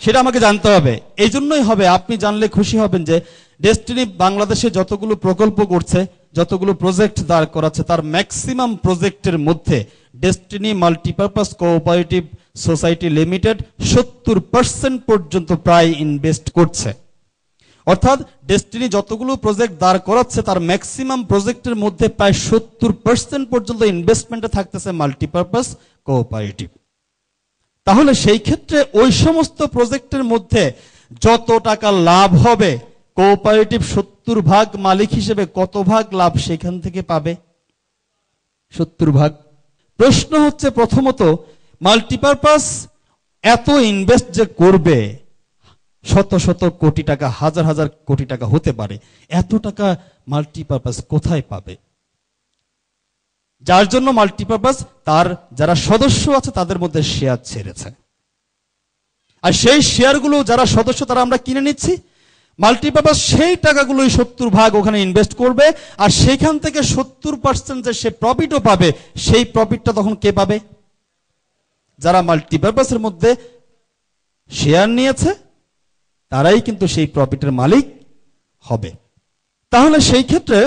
সেটা আমাকে জানতে হবে। এই জন্যই হবে, আপনি জানলে খুশি হবেন যে ডেস্টিনি বাংলাদেশে যতগুলো প্রকল্প করছে, যতগুলো প্রজেক্ট দাঁড় করাচ্ছে, তার ম্যাক্সিমাম প্রজেক্টের মধ্যে destiny multipurpose cooperative society limited 70% পর্যন্ত প্রায় ইনভেস্ট করছে। অর্থাৎ ডেস্টিনি যতগুলো প্রজেক্ট দাঁড় করাচ্ছে, তার ম্যাক্সিমাম প্রজেক্টের মধ্যে প্রায় 70% পর্যন্ত ইনভেস্টমেন্টে থাকতেছে মাল্টিপারপাস কোঅপারেটিভ। তাহলে সেই ক্ষেত্রে ওই সমস্ত প্রজেক্টের মধ্যে যত টাকা লাভ হবে, কোঅপারেটিভ 70% মালিক হিসেবে কত ভাগ লাভ সেখান থেকে পাবে? 70%। প্রশ্ন হচ্ছে, প্রথমত মাল্টিপারপাস এত ইনভেস্ট যে করবে, শত শত কোটি টাকা, হাজার হাজার কোটি টাকা হতে পারে, এত টাকা মাল্টিপারপাস কোথায় পাবে? যার জন্য মাল্টিপারপাস তার যারা সদস্য আছে তাদের মধ্যে শেয়ার ছেড়েছে। আর সেই শেয়ারগুলো যারা সদস্য তারা আমরা কিনে নিচ্ছি। মাল্টিপারপাস সেই টাকাগুলোই 70% ওখানে ইনভেস্ট করবে, আর সেখান থেকে 70% যে সে প্রফিটও পাবে, সেই প্রফিটটা তখন কে পাবে? যারা মাল্টিপারপাসের মধ্যে শেয়ার নিয়েছে তারাই কিন্তু সেই প্রফিটের মালিক হবে। তাহলে সেই ক্ষেত্রে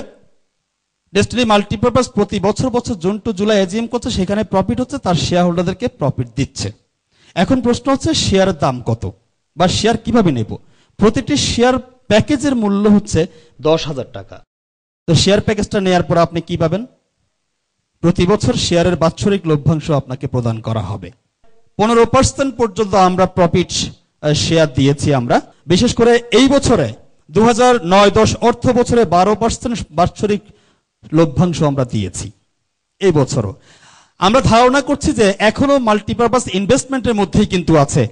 ডেস্টিনি মাল্টিপারপাস প্রতি বছর জুন টু জুলাই এজিএম করছে, সেখানে প্রফিট হচ্ছে, তার শেয়ার হোল্ডারদেরকে প্রফিট দিচ্ছে। এখন প্রশ্ন হচ্ছে, শেয়ারের দাম কত বা শেয়ার কিভাবে নেব? প্রতিটি শেয়ার প্যাকেজের মূল্য হচ্ছে 10,000 টাকা। তো শেয়ার প্যাকেজটা নেওয়ার পর আপনি কি পাবেন? প্রতি বছর শেয়ারের বাৎসরিক লভ্যাংশ আপনাকে প্রদান করা হবে। 15% পর্যন্ত আমরা প্রফিট শেয়ার দিয়েছি আমরা। বিশেষ করে এই বছরে 2009-10 অর্থ বছরে 12% বাৎসরিক লভ্যাংশ আমরা দিয়েছি। এই বছরও আমরা ধারণা করছি যে এখনো মাল্টিপারপাস ইনভেস্টমেন্টের মধ্যেই কিন্তু আছে।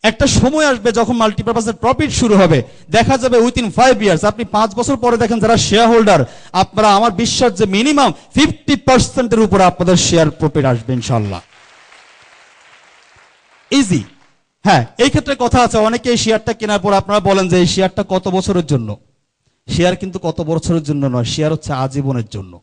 একটা সময় আসবে যখন মাল্টিপারপাসের প্রফিট শুরু হবে, দেখা যাবে উইথিন 5 ইয়ার্স, আপনি 5 বছর পরে দেখেন যারা শেয়ার হোল্ডার, আপনারা, আমার বিশ্বাস যে মিনিমাম 50%-এর উপরে আপনাদের শেয়ার প্রফিট আসবে ইনশাআল্লাহ। ইজি। হ্যাঁ, এই ক্ষেত্রে কথা আছে, অনেকে এই শেয়ারটা কেনার পর আপনারা বলেন যে এই শেয়ারটা কত বছরের জন্য? শেয়ার কিন্তু কত বছরের জন্য নয়, শেয়ার হচ্ছে আজীবনের জন্য।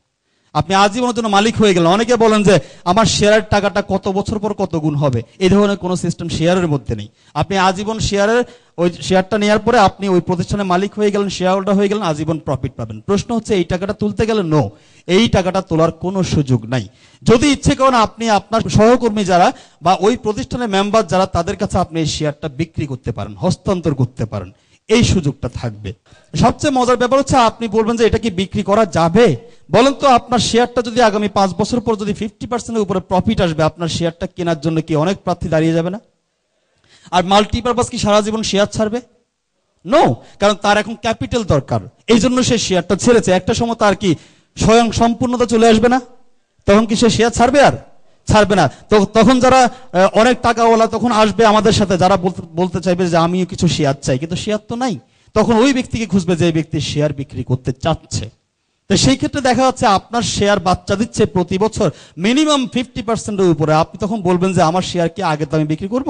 আপনি আজীবনের জন্য মালিক হয়ে গেলেন। অনেকে বলেন যে আমার শেয়ারের টাকাটা কত বছর পর কত গুণ হবে, এই ধরনের কোনো সিস্টেম শেয়ারের মধ্যে নেই। আপনি আজীবন শেয়ারের, ওই শেয়ারটা নেওয়ার পরে আপনি ওই প্রতিষ্ঠানের মালিক হয়ে গেলেন, শেয়ার হোল্ডার হয়ে গেলেন, আজীবন প্রফিট পাবেন। প্রশ্ন হচ্ছে, এই টাকাটা তুলতে গেলে নো, এই টাকাটা তোলার কোনো সুযোগ নাই। যদি ইচ্ছে করেন আপনি আপনার সহকর্মী যারা বা ওই প্রতিষ্ঠানের মেম্বার যারা, তাদের কাছে আপনি এই শেয়ারটা বিক্রি করতে পারেন, হস্তান্তর করতে পারেন, এই সুযোগটা থাকবে। সবচেয়ে মজার ব্যাপার হচ্ছে, আপনি বলবেন যে এটা কি বিক্রি করা যাবে? বলেন তো, আপনার শেয়ারটা যদি আগামী 5 বছর পর যদি 50%-এর উপরে প্রফিট আসবে, আপনার শেয়ারটা কেনার জন্য কি অনেক প্রার্থী দাঁড়িয়ে যাবে না? আর মাল্টিপারপাস কি সারা জীবন শেয়ার ছাড়বে? নো, কারণ তার এখন ক্যাপিটাল দরকার, এই জন্য সে শেয়ারটা ছেড়েছে। একটা সময় তার কি স্বয়ং সম্পূর্ণতা চলে আসবে না? তখন কি সে শেয়ার ছাড়বে? আর ছাড়বে না। তো তখন যারা অনেক টাকাওয়ালা তখন আসবে আমাদের সাথে, যারা বলতে চাইবে যে আমিও কিছু শেয়ার চাই, কিন্তু শেয়ার তো নাই, তখন ওই ব্যক্তিকে খুঁজবে যে ব্যক্তি শেয়ার বিক্রি করতে চাচ্ছে। তো সেই ক্ষেত্রে দেখা যাচ্ছে আপনার শেয়ার বাচ্চা দিচ্ছে প্রতি বছর মিনিমাম 50%-এর উপরে। আপনি তখন বলবেন যে আমার শেয়ার কি আগে দামে বিক্রি করব?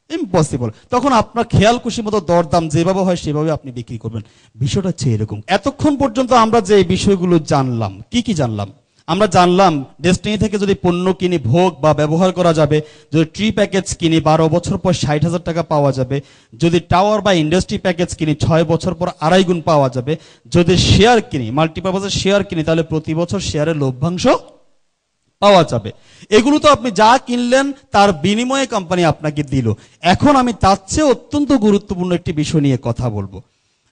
ইম্পসিবল। তখন আপনার খেয়াল খুশি মতো দরদাম যেভাবে হয় সেভাবে আপনি বিক্রি করবেন। বিষয়টা হচ্ছে এরকম। এতক্ষণ পর্যন্ত আমরা যে বিষয়গুলো জানলাম, কি কি জানলাম? আমরা জানলাম ডেস্টিনি থেকে যদি পণ্য কিনি ভোগ বা ব্যবহার করা যাবে, যদি ট্রি প্যাকেজ কিনি 12 বছর পর 60,000 টাকা পাওয়া যাবে, যদি টাওয়ার বা ইন্ডাস্ট্রি প্যাকেজ কিনি 6 বছর পর 2.5 গুণ পাওয়া যাবে, যদি শেয়ার কিনি মাল্টিপারপাসের শেয়ার কিনি তাহলে প্রতি বছর শেয়ারের লভ্যাংশ পাওয়া যাবে। এগুলো তো আপনি যা কিনলেন তার বিনিময়ে কোম্পানি আপনাকে দিল। এখন আমি তার চেয়ে অত্যন্ত গুরুত্বপূর্ণ একটি বিষয় নিয়ে কথা বলবো।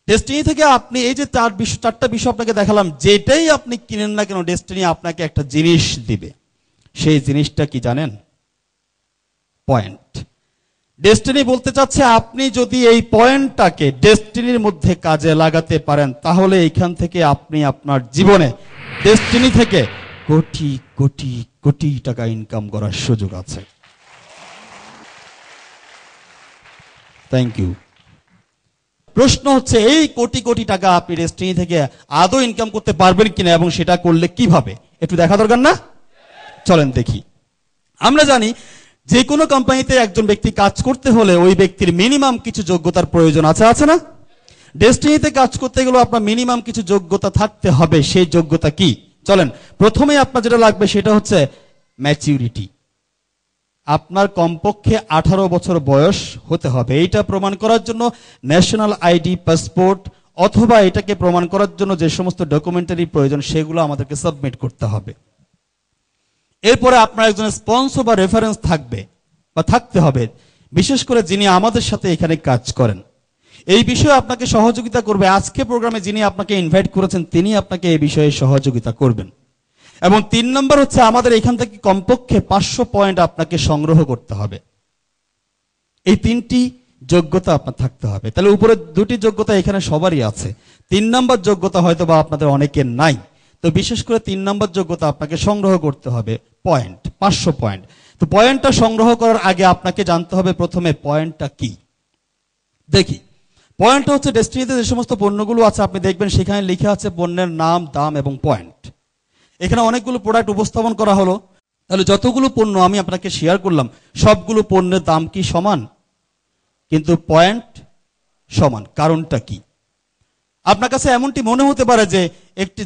ডেস্টিনি থেকে আপনি এই যে চারটা বিষয় আপনাকে দেখালাম, যেটাই আপনি কিনেন না কেন ডেস্টিনি আপনাকে একটা জিনিস দিবে। সেই জিনিসটা কি জানেন? পয়েন্ট। ডেস্টিনি বলতে চাচ্ছে আপনি যদি এই পয়েন্টটাকে ডেস্টিনির মধ্যে কাজে লাগাতে পারেন তাহলে এইখান থেকে আপনি আপনার জীবনে ডেস্টিনি থেকে কোটি কোটি কোটি টাকা ইনকাম করার সুযোগ আছে। Thank you. প্রশ্ন হচ্ছে এই কোটি কোটি টাকা আপনি ডেস্টিনি থেকে আদৌ ইনকাম করতে পারবেন কিনা এবং সেটা করলে কিভাবে, একটু দেখা দরকার না? চলেন দেখি। আমরা জানি যে কোনো কোম্পানিতে একজন ব্যক্তি কাজ করতে হলে ওই ব্যক্তির মিনিমাম কিছু যোগ্যতার প্রয়োজন আছে, আছে না? ডেস্টিনিতে কাজ করতে গেলে আপনার মিনিমাম কিছু যোগ্যতা থাকতে হবে। সেই যোগ্যতা কি? চলেন, প্রথমেই আপনার যেটা লাগবে সেটা হচ্ছে ম্যাচিউরিটি। আপনার কমপক্ষে 18 বছর বয়স হতে হবে। এইটা প্রমাণ করার জন্য ন্যাশনাল আইডি, পাসপোর্ট অথবা এটাকে প্রমাণ করার জন্য যে সমস্ত ডকুমেন্টারি প্রয়োজন সেগুলো আমাদেরকে সাবমিট করতে হবে। এরপরে আপনার একজন স্পন্সর বা রেফারেন্স থাকবে বা থাকতে হবে, বিশেষ করে যিনি আমাদের সাথে এখানে কাজ করেন। এই বিষয়ে আপনাকে সহযোগিতা করবে। আজকে প্রোগ্রামে যিনি আপনাকে ইনভাইট করেছেন তিনি আপনাকে এই বিষয়ে সহযোগিতা করবেন। এবং 3 নম্বর হচ্ছে আমাদের এখান থেকে কমপক্ষে 500 পয়েন্ট আপনাকে সংগ্রহ করতে হবে। এই 3টি যোগ্যতা আপনার থাকতে হবে। তাহলে উপরে 2টি যোগ্যতা এখানে সবারই আছে। 3 নম্বর যোগ্যতা হয়তো বা আপনাদের অনেকের নাই। তো বিশেষ করে 3 নম্বর যোগ্যতা আপনাকে সংগ্রহ করতে হবে পয়েন্ট, 500 পয়েন্ট। তো পয়েন্টটা সংগ্রহ করার আগে আপনাকে জানতে হবে প্রথমে পয়েন্টটা কি। দেখি, পয়েন্টটা হচ্ছে ডেস্টিনিতে যে সমস্ত পণ্যগুলো আছে আপনি দেখবেন সেখানে লিখে আছে পণ্যের নাম, দাম এবং পয়েন্ট। এখানে অনেকগুলো প্রোডাক্ট উপস্থাপন করা হলো। তাহলে যতগুলো পণ্য আমি আপনাকে শেয়ার করলাম সবগুলো পণ্যের দাম কি সমান? কিন্তু পয়েন্ট সমান। কারণটা কি? আপনার কাছে এমনটি মনে হতে পারে যে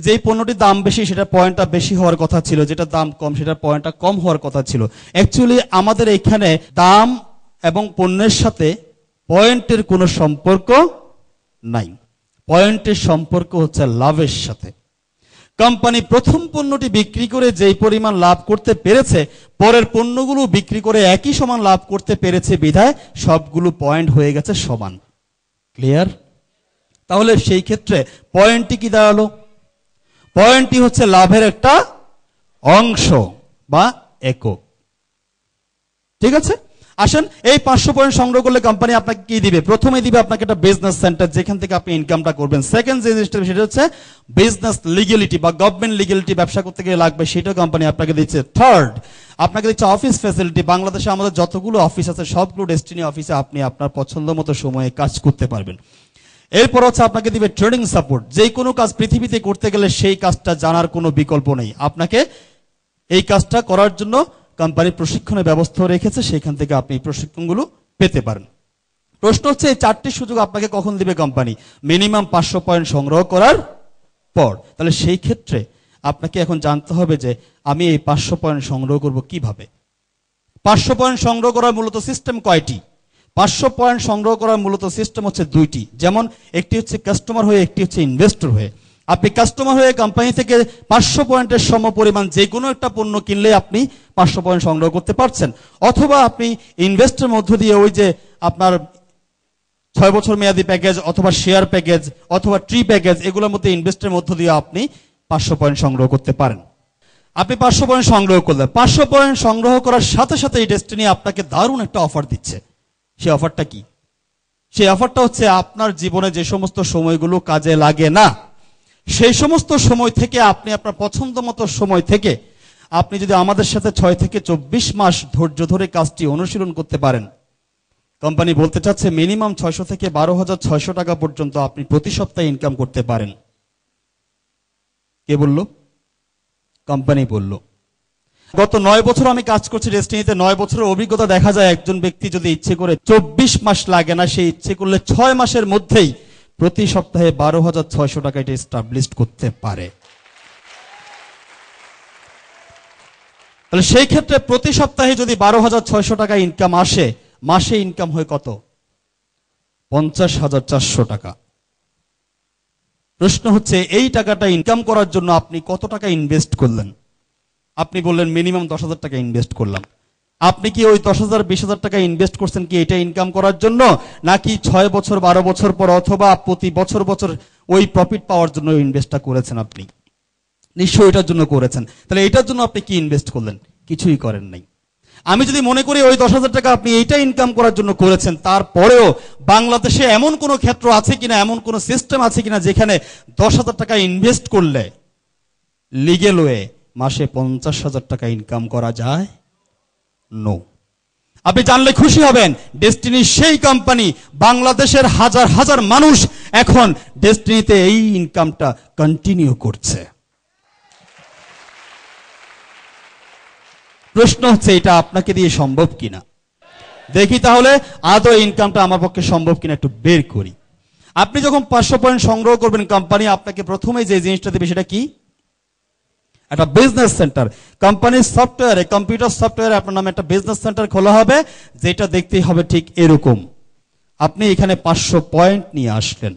যেই পণ্যটির দাম বেশি সেটা পয়েন্টটা বেশি হওয়ার কথা ছিল, যেটা দাম কম সেটা পয়েন্টটা কম হওয়ার কথা ছিল। অ্যাকচুয়ালি আমাদের এখানে দাম এবং পণ্যের সাথে পয়েন্টের কোনো সম্পর্ক নাই। পয়েন্টের সম্পর্ক হচ্ছে লাভের সাথে। কোম্পানি প্রথম পণ্যটি বিক্রি করে যেই পরিমাণ লাভ করতে পেরেছে পরের পণ্যগুলো বিক্রি করে একই সমান লাভ করতে পেরেছে বিধায় সবগুলো পয়েন্ট হয়ে গেছে সমান। ক্লিয়ার? তাহলে সেই ক্ষেত্রে পয়েন্টটি কি দাঁড়ালো? পয়েন্টটি হচ্ছে লাভের একটা অংশ বা একক। ঠিক আছে, আসেন এই 500 পয়েন্ট সংগ্রহ করলে কোম্পানি আপনাকে কি দিবে? প্রথমে দিবে আপনাকে একটা বিজনেস সেন্টার যেখান থেকে আপনি ইনকামটা করবেন। সেকেন্ড যে জিনিসটা সেটা হচ্ছে বিজনেস লিগ্যালিটি বা গভর্নমেন্ট লিগ্যালিটি, ব্যবসা করতে গেলে লাগবে, সেটা কোম্পানি আপনাকে দিচ্ছে। থার্ড আপনাকে দিচ্ছে অফিস ফ্যাসিলিটি। বাংলাদেশে আমাদের যতগুলো অফিস আছে সবগুলো ডেস্টিনি অফিসে আপনি আপনার পছন্দ মতো সময়ে কাজ করতে পারবেন। এরপর হচ্ছে আপনাকে দিবে ট্রেনিং সাপোর্ট। যে কোনো কাজ পৃথিবীতে করতে গেলে সেই কাজটা জানার কোনো বিকল্প নেই। আপনাকে এই কাজটা করার জন্য কোম্পানি প্রশিক্ষণের ব্যবস্থা রেখেছে, সেখান থেকে আপনি এই প্রশিক্ষণগুলো পেতে পারেন। প্রশ্ন হচ্ছে এই 4টি সুযোগ আপনাকে কখন দিবে কোম্পানি? মিনিমাম 500 পয়েন্ট সংগ্রহ করার পর। তাহলে সেই ক্ষেত্রে আপনাকে এখন জানতে হবে যে আমি এই 500 পয়েন্ট সংগ্রহ করব কিভাবে। 500 পয়েন্ট সংগ্রহ করার মূলত সিস্টেম কয়টি? 500 পয়েন্ট সংগ্রহ করার মূলত সিস্টেম হচ্ছে 2টি। যেমন একটি হচ্ছে কাস্টমার হয়ে, একটি হচ্ছে ইনভেস্টর হয়ে। আপনি কাস্টমার হয়ে কোম্পানি থেকে 500 পয়েন্টের সমপরিমাণ যে কোনো একটা পণ্য কিনলে আপনি 500 পয়েন্ট সংগ্রহ করতে পারছেন। অথবা আপনি ইনভেস্টের মধ্য দিয়ে ওই যে আপনার 6 বছর মেয়াদী প্যাকেজ অথবা শেয়ার প্যাকেজ অথবা ট্রি প্যাকেজ এগুলোর মধ্যে ইনভেস্টের মধ্য দিয়ে আপনি 500 পয়েন্ট সংগ্রহ করতে পারেন। আপনি 500 পয়েন্ট সংগ্রহ করলেন। 500 পয়েন্ট সংগ্রহ করার সাথে সাথে এই ডেস্টিনি আপনাকে দারুণ একটা অফার দিচ্ছে। সেই অফারটা কি? সেই অফারটা হচ্ছে আপনার জীবনে যে সমস্ত সময়গুলো কাজে লাগে না সেই সমস্ত সময় থেকে আপনি আপনার পছন্দ মতো সময় থেকে আপনি যদি আমাদের সাথে 6 থেকে 24 মাস ধৈর্য ধরে কাজটি অনুশীলন করতে পারেন, কোম্পানি বলতে চাচ্ছে মিনিমাম 600 থেকে 12,600 টাকা পর্যন্ত আপনি প্রতি সপ্তাহে ইনকাম করতে পারেন। কে বলল? কোম্পানি বলল। গত 9 বছর আমি কাজ করছি ডেস্টিনিতে। 9 বছরের অভিজ্ঞতা দেখা যায় একজন ব্যক্তি যদি ইচ্ছে করে 24 মাস লাগে না, সে ইচ্ছে করলে 6 মাসের মধ্যেই প্রতি সপ্তাহে 12,600 টাকা এটা এস্টাবলিশ করতে পারে। তাহলে সেই ক্ষেত্রে প্রতি সপ্তাহে যদি 12,600 টাকা ইনকাম আসে, মাসে ইনকাম হয় কত? 50,400 টাকা। প্রশ্ন হচ্ছে এই টাকাটা ইনকাম করার জন্য আপনি কত টাকা ইনভেস্ট করলেন? আপনি বললেন মিনিমাম 10,000 টাকা ইনভেস্ট করলাম। আপনি কি ওই 10,000 20,000 টাকা ইনভেস্ট করছেন কি এটা ইনকাম করার জন্য, নাকি 6 বছর 12 বছর পর অথবা প্রতি বছর বছর ওই প্রফিট পাওয়ার জন্য ইনভেস্টটা করেছেন? আপনি নিশ্চয়ই এটার জন্য করেছেন। তাহলে এটার জন্য আপনি কি ইনভেস্ট করলেন? কিছুই করেন নাই। আমি যদি মনে করি ওই 10,000 টাকা আপনি এইটা ইনকাম করার জন্য করেছেন, তারপরেও বাংলাদেশে এমন কোন ক্ষেত্র আছে কিনা, এমন কোন সিস্টেম আছে কিনা যেখানে 10,000 টাকা ইনভেস্ট করলে লিগ্যাল ওয়ে মাসে 50,000 টাকা ইনকাম করা যায়? নো। আপনি জানলে খুশি হবেন, ডেস্টিনি সেই কোম্পানি, বাংলাদেশের হাজার হাজার মানুষ এখন ডেস্টিনিতে এই ইনকামটা কন্টিনিউ করছে। প্রশ্ন হচ্ছে এটা আপনাকে দিয়ে সম্ভব কিনা। দেখি তাহলে আদৌ ইনকামটা আমার পক্ষে সম্ভব কিনা একটু বের করি। আপনি যখন 500 পয়েন্ট সংগ্রহ করবেন, কোম্পানি আপনাকে প্রথমে যে জিনিসটা দেবে সেটা কি? একটা বিজনেস সেন্টার। কোম্পানির সফটওয়্যারে, কম্পিউটার সফটওয়্যারে আপনার নামে একটা বিজনেস সেন্টার খোলা হবে, যেটা দেখতেই হবে ঠিক এরকম। আপনি এখানে 500 পয়েন্ট নিয়ে আসলেন,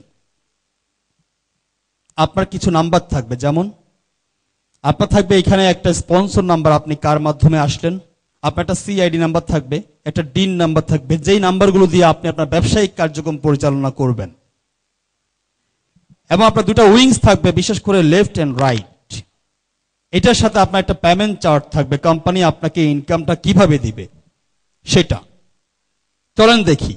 আপনার কিছু নাম্বার থাকবে, যেমন আপনার থাকবে এখানে একটা স্পন্সর নাম্বার, আপনি কার মাধ্যমে আসলেন। আপনার একটা সিআইডি নাম্বার থাকবে, একটা ডিন নাম্বার থাকবে, যেই নাম্বারগুলো দিয়ে আপনি আপনার ব্যবসায়িক কার্যক্রম পরিচালনা করবেন। এবং আপনার দুটো উইংস থাকবে, বিশেষ করে লেফট এন্ড রাইট। এটার সাথে আপনার একটা পেমেন্ট চার্ট থাকবে, কোম্পানি আপনাকে ইনকামটা কিভাবে দিবে সেটা। চলেন দেখি।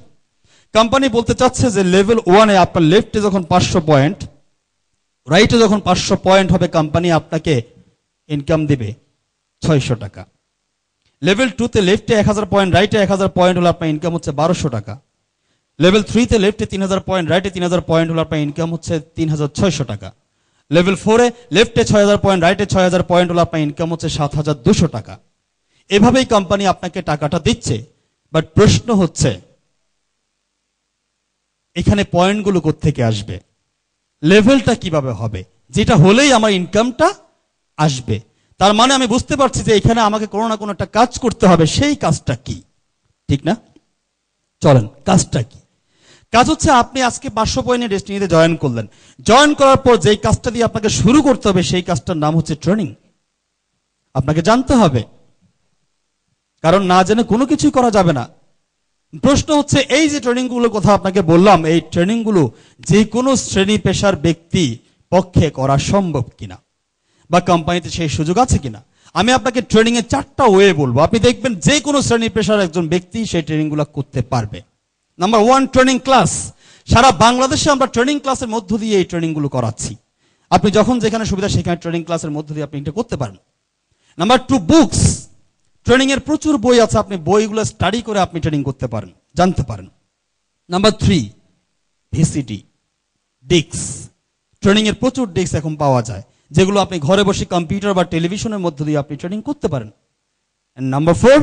কোম্পানি বলতে চাচ্ছে যে লেভেল 1-এ আপনার লেফটে যখন 500 পয়েন্ট, রাইটে যখন 500 পয়েন্ট হবে, কোম্পানি আপনাকে ইনকাম দিবে 600 টাকা। লেভেল 2-তে লেফটে 1000 পয়েন্ট, রাইটে 1000 পয়েন্ট হলে আপনার ইনকাম হচ্ছে 1200 টাকা। লেভেল 3-তে লেফটে 3000 পয়েন্ট, রাইটে 3000 পয়েন্ট হলে আপনার ইনকাম হচ্ছে 3600 টাকা। লেভেল 4-এ লেফটে 6000 পয়েন্ট, রাইটে 6000 পয়েন্ট হলে আপনার ইনকাম হচ্ছে 7200 টাকা। এভাবেই কোম্পানি আপনাকে টাকাটা দিচ্ছে। বাট প্রশ্ন হচ্ছে এখানে পয়েন্টগুলো কোত্থেকে আসবে, লেভেলটা কিভাবে হবে, যেটা হলেই আমার ইনকামটা আসবে। তার মানে আমি বুঝতে পারছি যে এখানে আমাকে কোনো না কোনো একটা কাজ করতে হবে। সেই কাজটা কি, ঠিক না? চলেন, কাজটা কি? কাজ হচ্ছে আপনি আজকে 500 পয়েন্টে ডেস্টিনিতে জয়েন করলেন। জয়েন করার পর যেই কাজটা দিয়ে আপনাকে শুরু করতে হবে, সেই কাজটার নাম হচ্ছে ট্রেনিং। আপনাকে জানতে হবে, কারণ না জেনে কোনো কিছুই করা যাবে না। প্রশ্ন হচ্ছে এই যে ট্রেনিং গুলোর কথা আপনাকে বললাম, এই ট্রেনিং গুলো যে কোনো শ্রেণী পেশার ব্যক্তি পক্ষে করা সম্ভব কিনা, বা কোম্পানিতে সেই সুযোগ আছে কিনা। আমি আপনাকে ট্রেনিং এর 4টা ওয়ে বলবো, আপনি দেখবেন যে কোনো শ্রেণী পেশার একজন ব্যক্তি সেই ট্রেনিং গুলো করতে পারবে। Number 1, training class. সারা বাংলাদেশে আমরা ট্রেনিং ক্লাসের মধ্য দিয়ে এই ট্রেনিং গুলো করাচ্ছি। আপনি যখন যেখানে সুবিধা সেখানে ট্রেনিং ক্লাসের মধ্য দিয়ে আপনি এটা করতে পারেন। Number 2, books. ট্রেনিং এর প্রচুর বই আছে, আপনি বইগুলো স্টাডি করে আপনি ট্রেনিং করতে পারেন, জানতে পারেন। Number 3, VCD, disk. ট্রেনিং এর প্রচুর ডিস্ক এখন পাওয়া যায়, যেগুলো আপনি ঘরে বসে কম্পিউটার বা টেলিভিশনের মধ্য দিয়ে আপনি ট্রেনিং করতে পারেন। নাম্বার 4,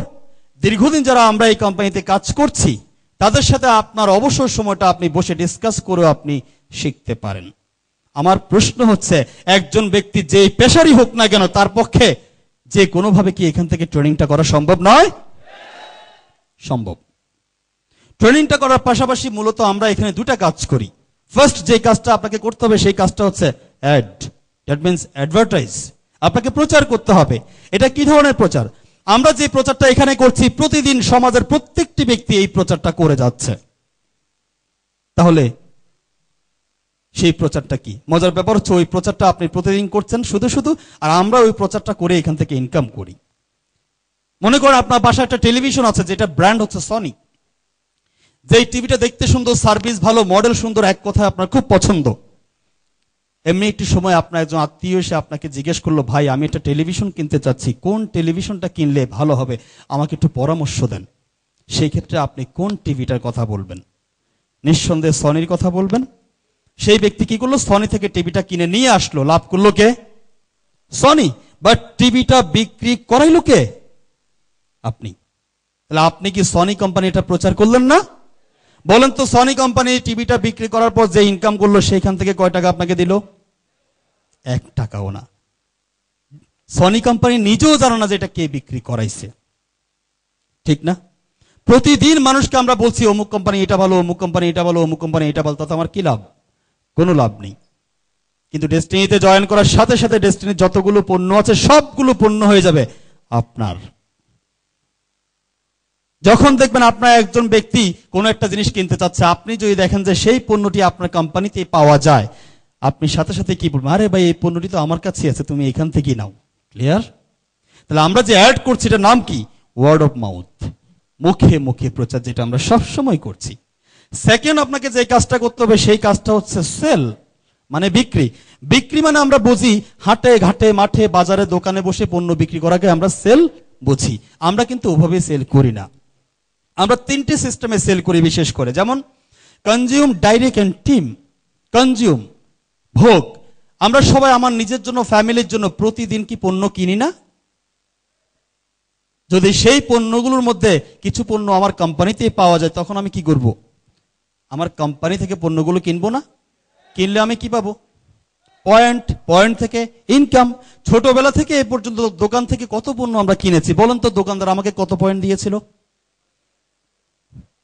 দীর্ঘদিন যারা আমরা এই কোম্পানিতে কাজ করছি, তাদের সাথে আপনার অবসর সময়টা আপনি বসে ডিসকাস করে আপনি শিখতে পারেন। আমার প্রশ্ন হচ্ছে, একজন ব্যক্তি যে পেশারই হোক না কেন, তার পক্ষে যে কোনোভাবে কি এখান থেকে ট্রেনিংটা করা সম্ভব নয়? সম্ভব। ট্রেনিংটা করার পাশাপাশি মূলত আমরা এখানে দুটা কাজ করি। ফার্স্ট যে কাজটা আপনাকে করতে হবে, সেই কাজটা হচ্ছে অ্যাড, দ্যাট মিন্স অ্যাডভার্টাইজ। আপনাকে প্রচার করতে হবে। এটা কি ধরনের প্রচার? আমরা যে প্রচারটা এখানে করছি, প্রতিদিন সমাজের প্রত্যেকটি ব্যক্তি এই প্রচারটা করে যাচ্ছে। তাহলে সেই প্রচারটা কি? মজার ব্যাপার হচ্ছে ওই প্রচারটা আপনি প্রতিদিন করছেন শুধু শুধু, আর আমরা ওই প্রচারটা করে এখান থেকে ইনকাম করি। মনে করেন আপনার বাসায় একটা টেলিভিশন আছে, যেটা ব্র্যান্ড হচ্ছে সনি। যেই টিভিটা দেখতে সুন্দর, সার্ভিস ভালো, মডেল সুন্দর, এক কথায় আপনার খুব পছন্দ। এমনি একটি সময় আপনার একজন আত্মীয় এসে আপনাকে জিজ্ঞেস করলো, ভাই আমি একটা টেলিভিশন কিনতে চাচ্ছি, কোন টেলিভিশনটা কিনলে ভালো হবে, আমাকে একটু পরামর্শ দেন। সেই ক্ষেত্রে আপনি কোন টিভিটার কথা বলবেন? নিঃসন্দেহে সনির কথা বলবেন। সেই ব্যক্তি কি করলো? সনি থেকে টিভিটা কিনে নিয়ে আসলো। লাভ করলো কে? সনি। বাট টিভিটা বিক্রি করাইলো কে? আপনি। তাহলে আপনি কি সনি কোম্পানিটা প্রচার করলেন না? বলেন তো, সনি কোম্পানি টিভিটা বিক্রি করার পর যে ইনকাম করলো, সেইখান থেকে কয় টাকা আপনাকে দিল? 1 টাকাও না। সনি কোম্পানি নিজেও জানে না যে এটা কে বিক্রি করাইছে, ঠিক না? প্রতিদিন মানুষকে আমরা বলছি অমুক কোম্পানি এটা ভালো, অমুক কোম্পানি এটা ভালো, অমুক কোম্পানি এটা ভালো, তাতে আমার কি লাভ? কোনো লাভ নেই। কিন্তু ডেস্টিনিতে জয়েন করার সাথে সাথে ডেস্টিনির যতগুলো পণ্য আছে সবগুলো পণ্য হয়ে যাবে আপনার। যখন দেখবেন আপনার একজন ব্যক্তি কোনো একটা জিনিস কিনতে চাচ্ছে, আপনি যদি দেখেন যে সেই পণ্যটি আপনার কোম্পানিতে পাওয়া যায়, আপনি সাথে সাথে কি বলবেন? আরে ভাই, এই পণ্যটি তো আমার কাছে আছে, তুমি এখান থেকেই নাও। ক্লিয়ার? তাহলে আমরা যে অ্যাড করছি এটার নাম কি? ওয়ার্ড অফ মাউথ, মুখে মুখে প্রচার, যেটা আমরা সব সময় করছি। সেকেন্ড, আপনাকে যে কাজটা করতে হবে সেই কাজটা হচ্ছে সেল, মানে বিক্রি। বিক্রি মানে আমরা বুঝি হাটে ঘাটে মাঠে বাজারে দোকানে বসে পণ্য বিক্রি করাকে আমরা সেল বুঝি। আমরা কিন্তু ওভাবে সেল করি না। আমরা তিনটে সিস্টেমে সেল করি বিশেষ করে, যেমন consume, direct and team. Consume, ভোগ। আমরা সবাই আমার নিজের জন্য, ফ্যামিলির জন্য প্রতিদিন কি পণ্য কিনি না? যদি সেই পণ্যগুলোর মধ্যে কিছু পণ্য আমার কোম্পানিতে পাওয়া যায়, তখন আমি কি করব? আমার কোম্পানি থেকে পণ্যগুলো কিনবো না? কিনলে আমি কি পাবো? পয়েন্ট। পয়েন্ট থেকে ইনকাম। ছোটবেলা থেকে এ পর্যন্ত দোকান থেকে কত পণ্য আমরা কিনেছি, বলেন তো? দোকানদার আমাকে কত পয়েন্ট দিয়েছিল?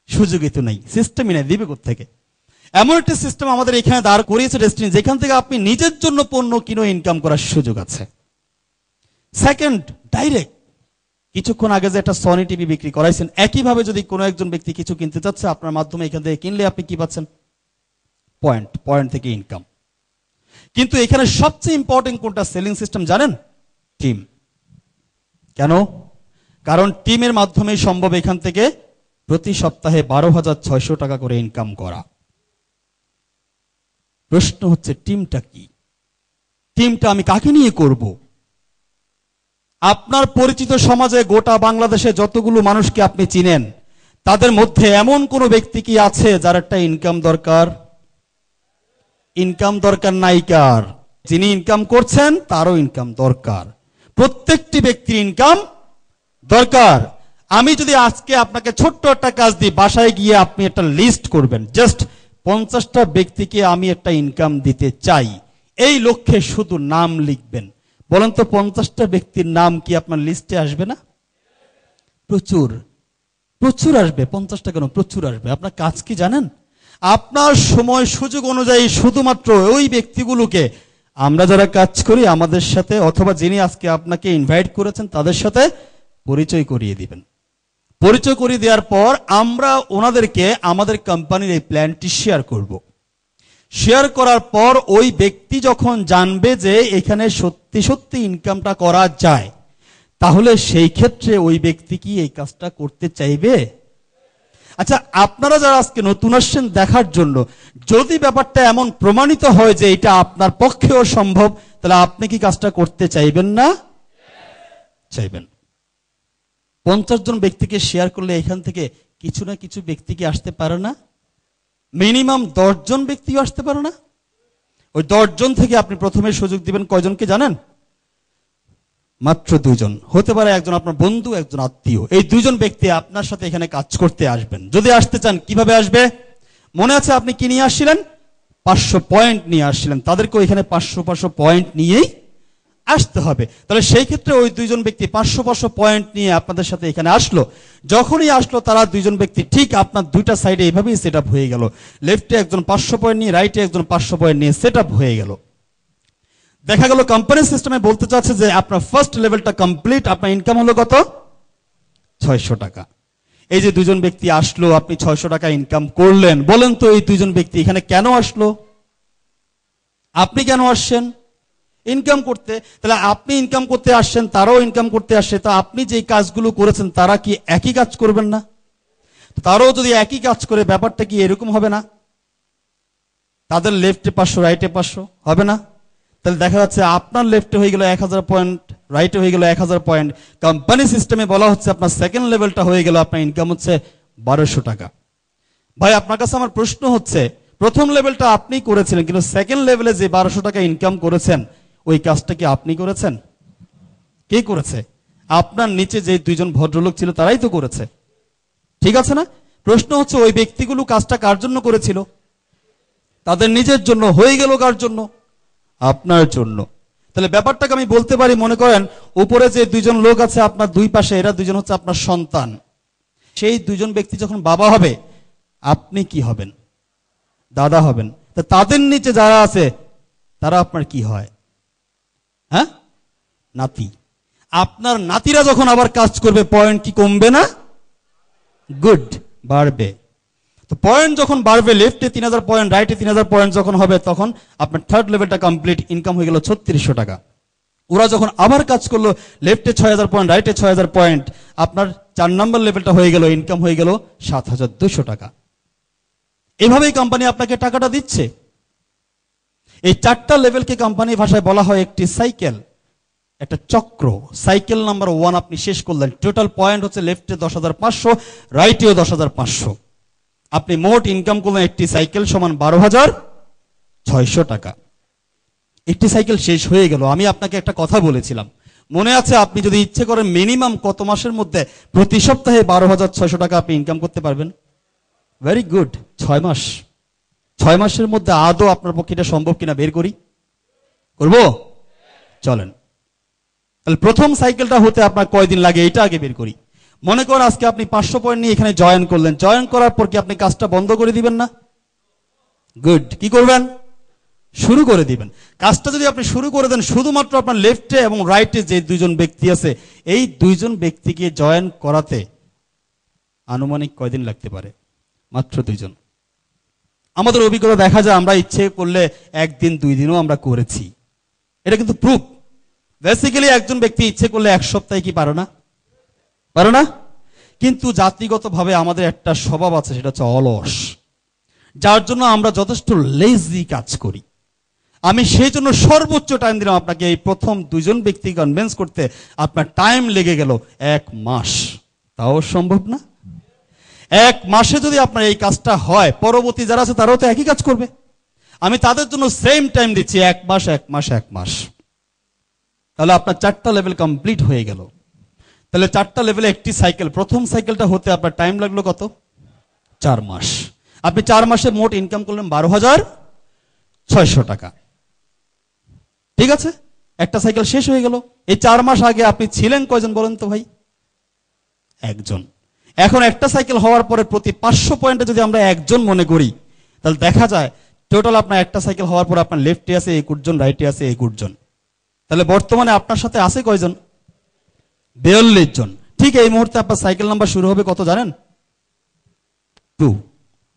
সুযোগই তো নেই, সিস্টেমই নেই, দিবে কোত্থেকে? এমন একটা সিস্টেম আমাদের এখানে দাঁড় করিয়েছে ডেস্টিনি, যেখান থেকে আপনি নিজের জন্য পণ্য কিনে ইনকাম করার সুযোগ আছে। Second, direct. কিছুক্ষণ আগে যে একটা সনি টিভি বিক্রি করাইছেন, একইভাবে যদি কোনো একজন ব্যক্তি কিছু কিনতে চাচ্ছে আপনার মাধ্যমে, এখান থেকে কিনলে আপনি কি পাচ্ছেন? পয়েন্ট। পয়েন্ট থেকে ইনকাম। কিন্তু এখানে সবচেয়ে ইম্পর্টেন্ট কোনটা সেলিং সিস্টেম জানেন? টিম। কেন? কারণ টিমের মাধ্যমে সম্ভব এখান থেকে প্রতি সপ্তাহে 12,600 টাকা করে ইনকাম করা। প্রশ্ন হচ্ছে টিমটা কি? টিমটা আমি কাকে নিয়ে করব? আপনার পরিচিত সমাজে গোটা বাংলাদেশে যতগুলো মানুষকে আপনি চিনেন, তাদের মধ্যে এমন কোন ব্যক্তি কি আছে যার একটা ইনকাম দরকার? ইনকাম দরকার নাইকার। যিনি ইনকাম করছেন তারও ইনকাম দরকার। প্রত্যেকটি ব্যক্তির ইনকাম দরকার। আমি যদি আজকে আপনাকে ছোট্ট একটা কাজ দিই, বাসায় গিয়ে আপনি একটা লিস্ট করবেন, জাস্ট 50টা ব্যক্তিকে আমি একটা ইনকাম দিতে চাই, এই লক্ষ্যে শুধু নাম লিখবেন। বলেন তো 50টা ব্যক্তির নাম কি আপনার লিস্টে আসবে না? প্রচুর প্রচুর আসবে। 50টা কেন, প্রচুর আসবে। আপনার কাজ কি জানেন? আপনার সময় সুযোগ অনুযায়ী শুধুমাত্র ওই ব্যক্তিগুলোকে, আমরা যারা কাজ করি আমাদের সাথে, অথবা যিনি আজকে আপনাকে ইনভাইট করেছেন তাদের সাথে পরিচয় করিয়ে দিবেন। পরিচয় করিয়ে দেওয়ার পর আমরা ওনাদেরকে আমাদের কোম্পানির এই প্ল্যানটি শেয়ার করব। শেয়ার করার পর ওই ব্যক্তি যখন জানবে যে এখানে সত্যি সত্যি ইনকামটা করা যায়, তাহলে সেই ক্ষেত্রে ওই ব্যক্তি কি এই কাজটা করতে চাইবে? আচ্ছা, আপনারা যারা আজকে নতুন আসছেন দেখার জন্য, যদি ব্যাপারটা এমন প্রমাণিত হয় যে এটা আপনার পক্ষেও সম্ভব, তাহলে আপনি কি কাজটা করতে চাইবেন না? চাইবেন। 50 জন ব্যক্তিকে শেয়ার করলে এখান থেকে কিছু না কিছু ব্যক্তি কি আসতে পারে না? মিনিমাম 10 জন ব্যক্তিও আসতে পারে না? ওই 10 জন থেকে আপনি প্রথমে সুযোগ দিবেন কয়জনকে জানেন? মাত্র 2 জন। হতে পারে একজন আপনার বন্ধু, একজন আত্মীয়। এই 2 জন ব্যক্তি আপনার সাথে এখানে কাজ করতে আসবেন। যদি আসতে চান কিভাবে আসবে? মনে আছে আপনি কি নিয়ে আসছিলেন? 500 পয়েন্ট নিয়ে আসছিলেন। তাদেরকে এখানে 500 পয়েন্ট নিয়েই আসতে হবে। তাহলে সেই ক্ষেত্রে ওই 2 জন ব্যক্তি 500 পয়েন্ট নিয়ে আপনাদের সাথে এখানে আসলো। যখনই আসলো তারা 2 জন ব্যক্তি ঠিক আপনার দুইটা সাইডে এইভাবেই সেট আপ হয়ে গেল। লেফটে একজন 500 পয়েন্ট নিয়ে, রাইটে একজন 500 পয়েন্ট নিয়ে সেট আপ হয়ে গেল। দেখা গেল কোম্পানি সিস্টেমে বলতে চাচ্ছে যে আপনার ফার্স্ট লেভেলটা কমপ্লিট, আপনার ইনকাম হলো কত? 600 টাকা। এই যে 2 জন ব্যক্তি আসলো, আপনি 600 টাকা ইনকাম করলেন। বলেন তো এই 2 জন ব্যক্তি এখানে কেন আসলো? আপনি কেন আসছেন? ইনকাম করতে। তাহলে আপনি ইনকাম করতে আসছেন, তারাও ইনকাম করতে আসছে। তো আপনি যে কাজগুলো করেছেন তারা কি একই কাজ করবেন না? তারাও যদি একই কাজ করে, ব্যাপারটা কি এরকম হবে না? তাদের লেফটে 500, রাইটে 500 হবে না? তাহলে দেখা যাচ্ছে আপনার লেফটে হয়ে গেল 1000 পয়েন্ট, রাইটে হয়ে গেল 1000 পয়েন্ট। কোম্পানি সিস্টেমে বলা হচ্ছে আপনার সেকেন্ড লেভেলটা হয়ে গেল, আপনার ইনকাম হচ্ছে 1200 টাকা। ভাই, আপনার কাছে আমার প্রশ্ন হচ্ছে, প্রথম লেভেলটা আপনি করেছিলেন, কিন্তু সেকেন্ড লেভেলে যে 1200 টাকা ইনকাম করেছেন, ওই কাজটা কি আপনি করেছেন? কে করেছে? আপনার নিচে যে 2 জন ভদ্রলোক ছিল তারাই তো করেছে। ঠিক আছে না? প্রশ্ন হচ্ছে ওই ব্যক্তিগুলো কাজটা কার জন্য করেছিল? তাদের নিজের জন্য। হয়ে গেল কার জন্য? আপনার জন্য। তাহলে ব্যাপারটাকে আমি বলতে পারি, মনে করেন উপরে যে দুইজন লোক আছে আপনার দুই পাশে, এরা দুইজন হচ্ছে আপনার সন্তান। সেই দুইজন ব্যক্তি যখন বাবা হবে, আপনি কি হবেন? দাদা হবেন। তো তাদের নিচে যারা আছে তারা আপনার কি হয়? হ্যাঁ, নাতি। আপনার নাতিরা যখন আবার কাজ করবে, পয়েন্ট কি কমবে না? গুড, বাড়বে। তো পয়েন্ট যখন বাড়বে, লেফটে 3000 পয়েন্ট, রাইটে 3000 পয়েন্ট যখন হবে, তখন আপনার থার্ড লেভেলটা কমপ্লিট, ইনকাম হয়ে গেল 3600 টাকা। ওরা যখন আবার কাজ করলো, লেফটে 6000 পয়েন্ট, রাইটে 6000 পয়েন্ট, আপনার 4 নম্বর লেভেলটা হয়ে গেল, ইনকাম হয়ে গেল 7200 টাকা। এভাবেই কোম্পানি আপনাকে টাকাটা দিচ্ছে। এই 4টা লেভেলকে কোম্পানি ভাষায় বলা হয় একটি সাইকেল, একটা চক্র। সাইকেল নাম্বার 1 আপনি শেষ করলেন, টোটাল পয়েন্ট হচ্ছে লেফটে 10500, রাইটেও 10500। আপনি মোট ইনকাম করলেন একটি সাইকেল সমান 12600 টাকা। একটি সাইকেল শেষ হয়ে গেল। আমি আপনাকে একটা কথা বলেছিলাম, মনে আছে? আপনি যদি ইচ্ছে করেন মিনিমাম কত মাসের মধ্যে প্রতি সপ্তাহে 12600 টাকা আপনি ইনকাম করতে পারবেন? ভেরি গুড, 6 মাস। 6 মাসের মধ্যে আদৌ আপনার পক্ষে এটা সম্ভব কিনা বের করি? করব? চলেন। তাহলে প্রথম সাইকেলটা হতে আপনার কয়দিন লাগে এটা আগে বের করি। মনে করেন আজকে আপনি 500 পয়েন্ট নিয়ে এখানে জয়েন করলেন। জয়েন করার পর কি আপনি কাজটা বন্ধ করে দিবেন না? গুড। কি করবেন? শুরু করে দিবেন। কাজটা যদি আপনি শুরু করে দেন, শুধুমাত্র আপনার লেফটে এবং রাইটে যে দুইজন ব্যক্তি আছে, এই দুইজন ব্যক্তিকে জয়েন করাতে আনুমানিক কয়দিন লাগতে পারে? মাত্র 2 জন। আমাদের অভিজ্ঞতা দেখা যায় আমরা ইচ্ছে করলে 1 দিন 2 দিনও আমরা করেছি। এটা কিন্তু প্রুফ। বেসিক্যালি একজন ব্যক্তি ইচ্ছে করলে 1 সপ্তাহে কি পারে না? পারে না? কিন্তু জাতিগতভাবে আমাদের একটা স্বভাব আছে, সেটা হচ্ছে অলস, যার জন্য আমরা যথেষ্ট লেজি কাজ করি। আমি সেই জন্য সর্বোচ্চ টাইম দিলাম আপনাকে। এই প্রথম 2 জন ব্যক্তি কনভিন্স করতে আপনার টাইম লেগে গেল 1 মাস। তাও সম্ভব না? 1 মাসে যদি আপনার এই কাজটা হয়, পরবর্তী যারা আছে তারাও তো একই কাজ করবে। আমি তাদের জন্য সেম টাইম দিচ্ছি, 1 মাস 1 মাস 1 মাস। তাহলে আপনার 4টা লেভেল কমপ্লিট হয়ে গেল। তাহলে 4টা লেভেলে একটি সাইকেল, প্রথম সাইকেলটা হতে আপনার টাইম লাগলো কত? 4 মাস। আপনি 4 মাসে মোট ইনকাম করলেন 12600 টাকা। ঠিক আছে, একটা সাইকেল শেষ হয়ে গেল। এই 4 মাস আগে আপনি ছিলেন কয়জন বলেন তো ভাই? 1 জন। এখন একটা সাইকেল হওয়ার পরে প্রতি 500 পয়েন্টে যদি আমরা 1 জন মনে করি, তাহলে দেখা যায় টোটাল আপনার একটা সাইকেল হওয়ার পর আপনার লেফটে আছে 21 জন, রাইটে আছে 21 জন। তাহলে বর্তমানে আপনার সাথে আছে কয়জন? 42 জন। ঠিক এই মুহূর্তে আপনার সাইকেল নাম্বার শুরু হবে কত জানেন? 2।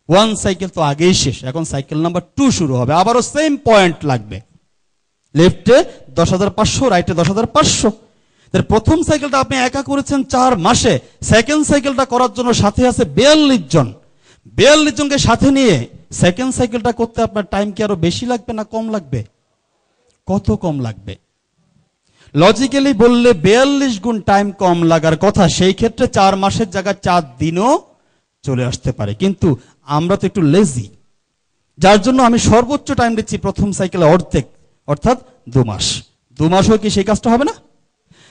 1 সাইকেল তো আগেই শেষ, এখন সাইকেল নাম্বার 2 শুরু হবে। আবারও সেম পয়েন্ট লাগবে, লেফটে 10500, রাইটে 10500। প্রথম সাইকেলটা আপনি একা করেছেন 4 মাসে। সেকেন্ড সাইকেলটা করার জন্য সাথে আছে 42 জন। 42 জনকে সাথে নিয়ে সেকেন্ড সাইকেলটা করতে আপনার টাইম কি আরো বেশি লাগবে না কম লাগবে? কত কম লাগবে? লজিক্যালি বললে 42 গুণ টাইম কম লাগার কথা। সেই ক্ষেত্রে 4 মাসের জায়গায় 4 দিনও চলে আসতে পারে। কিন্তু আমরা তো একটু লেজি, যার জন্য আমি সর্বোচ্চ টাইম দিচ্ছি প্রথম সাইকেলে অর্ধেক, অর্থাৎ 2 মাস। 2 মাসও কি সেই কাজটা হবে না?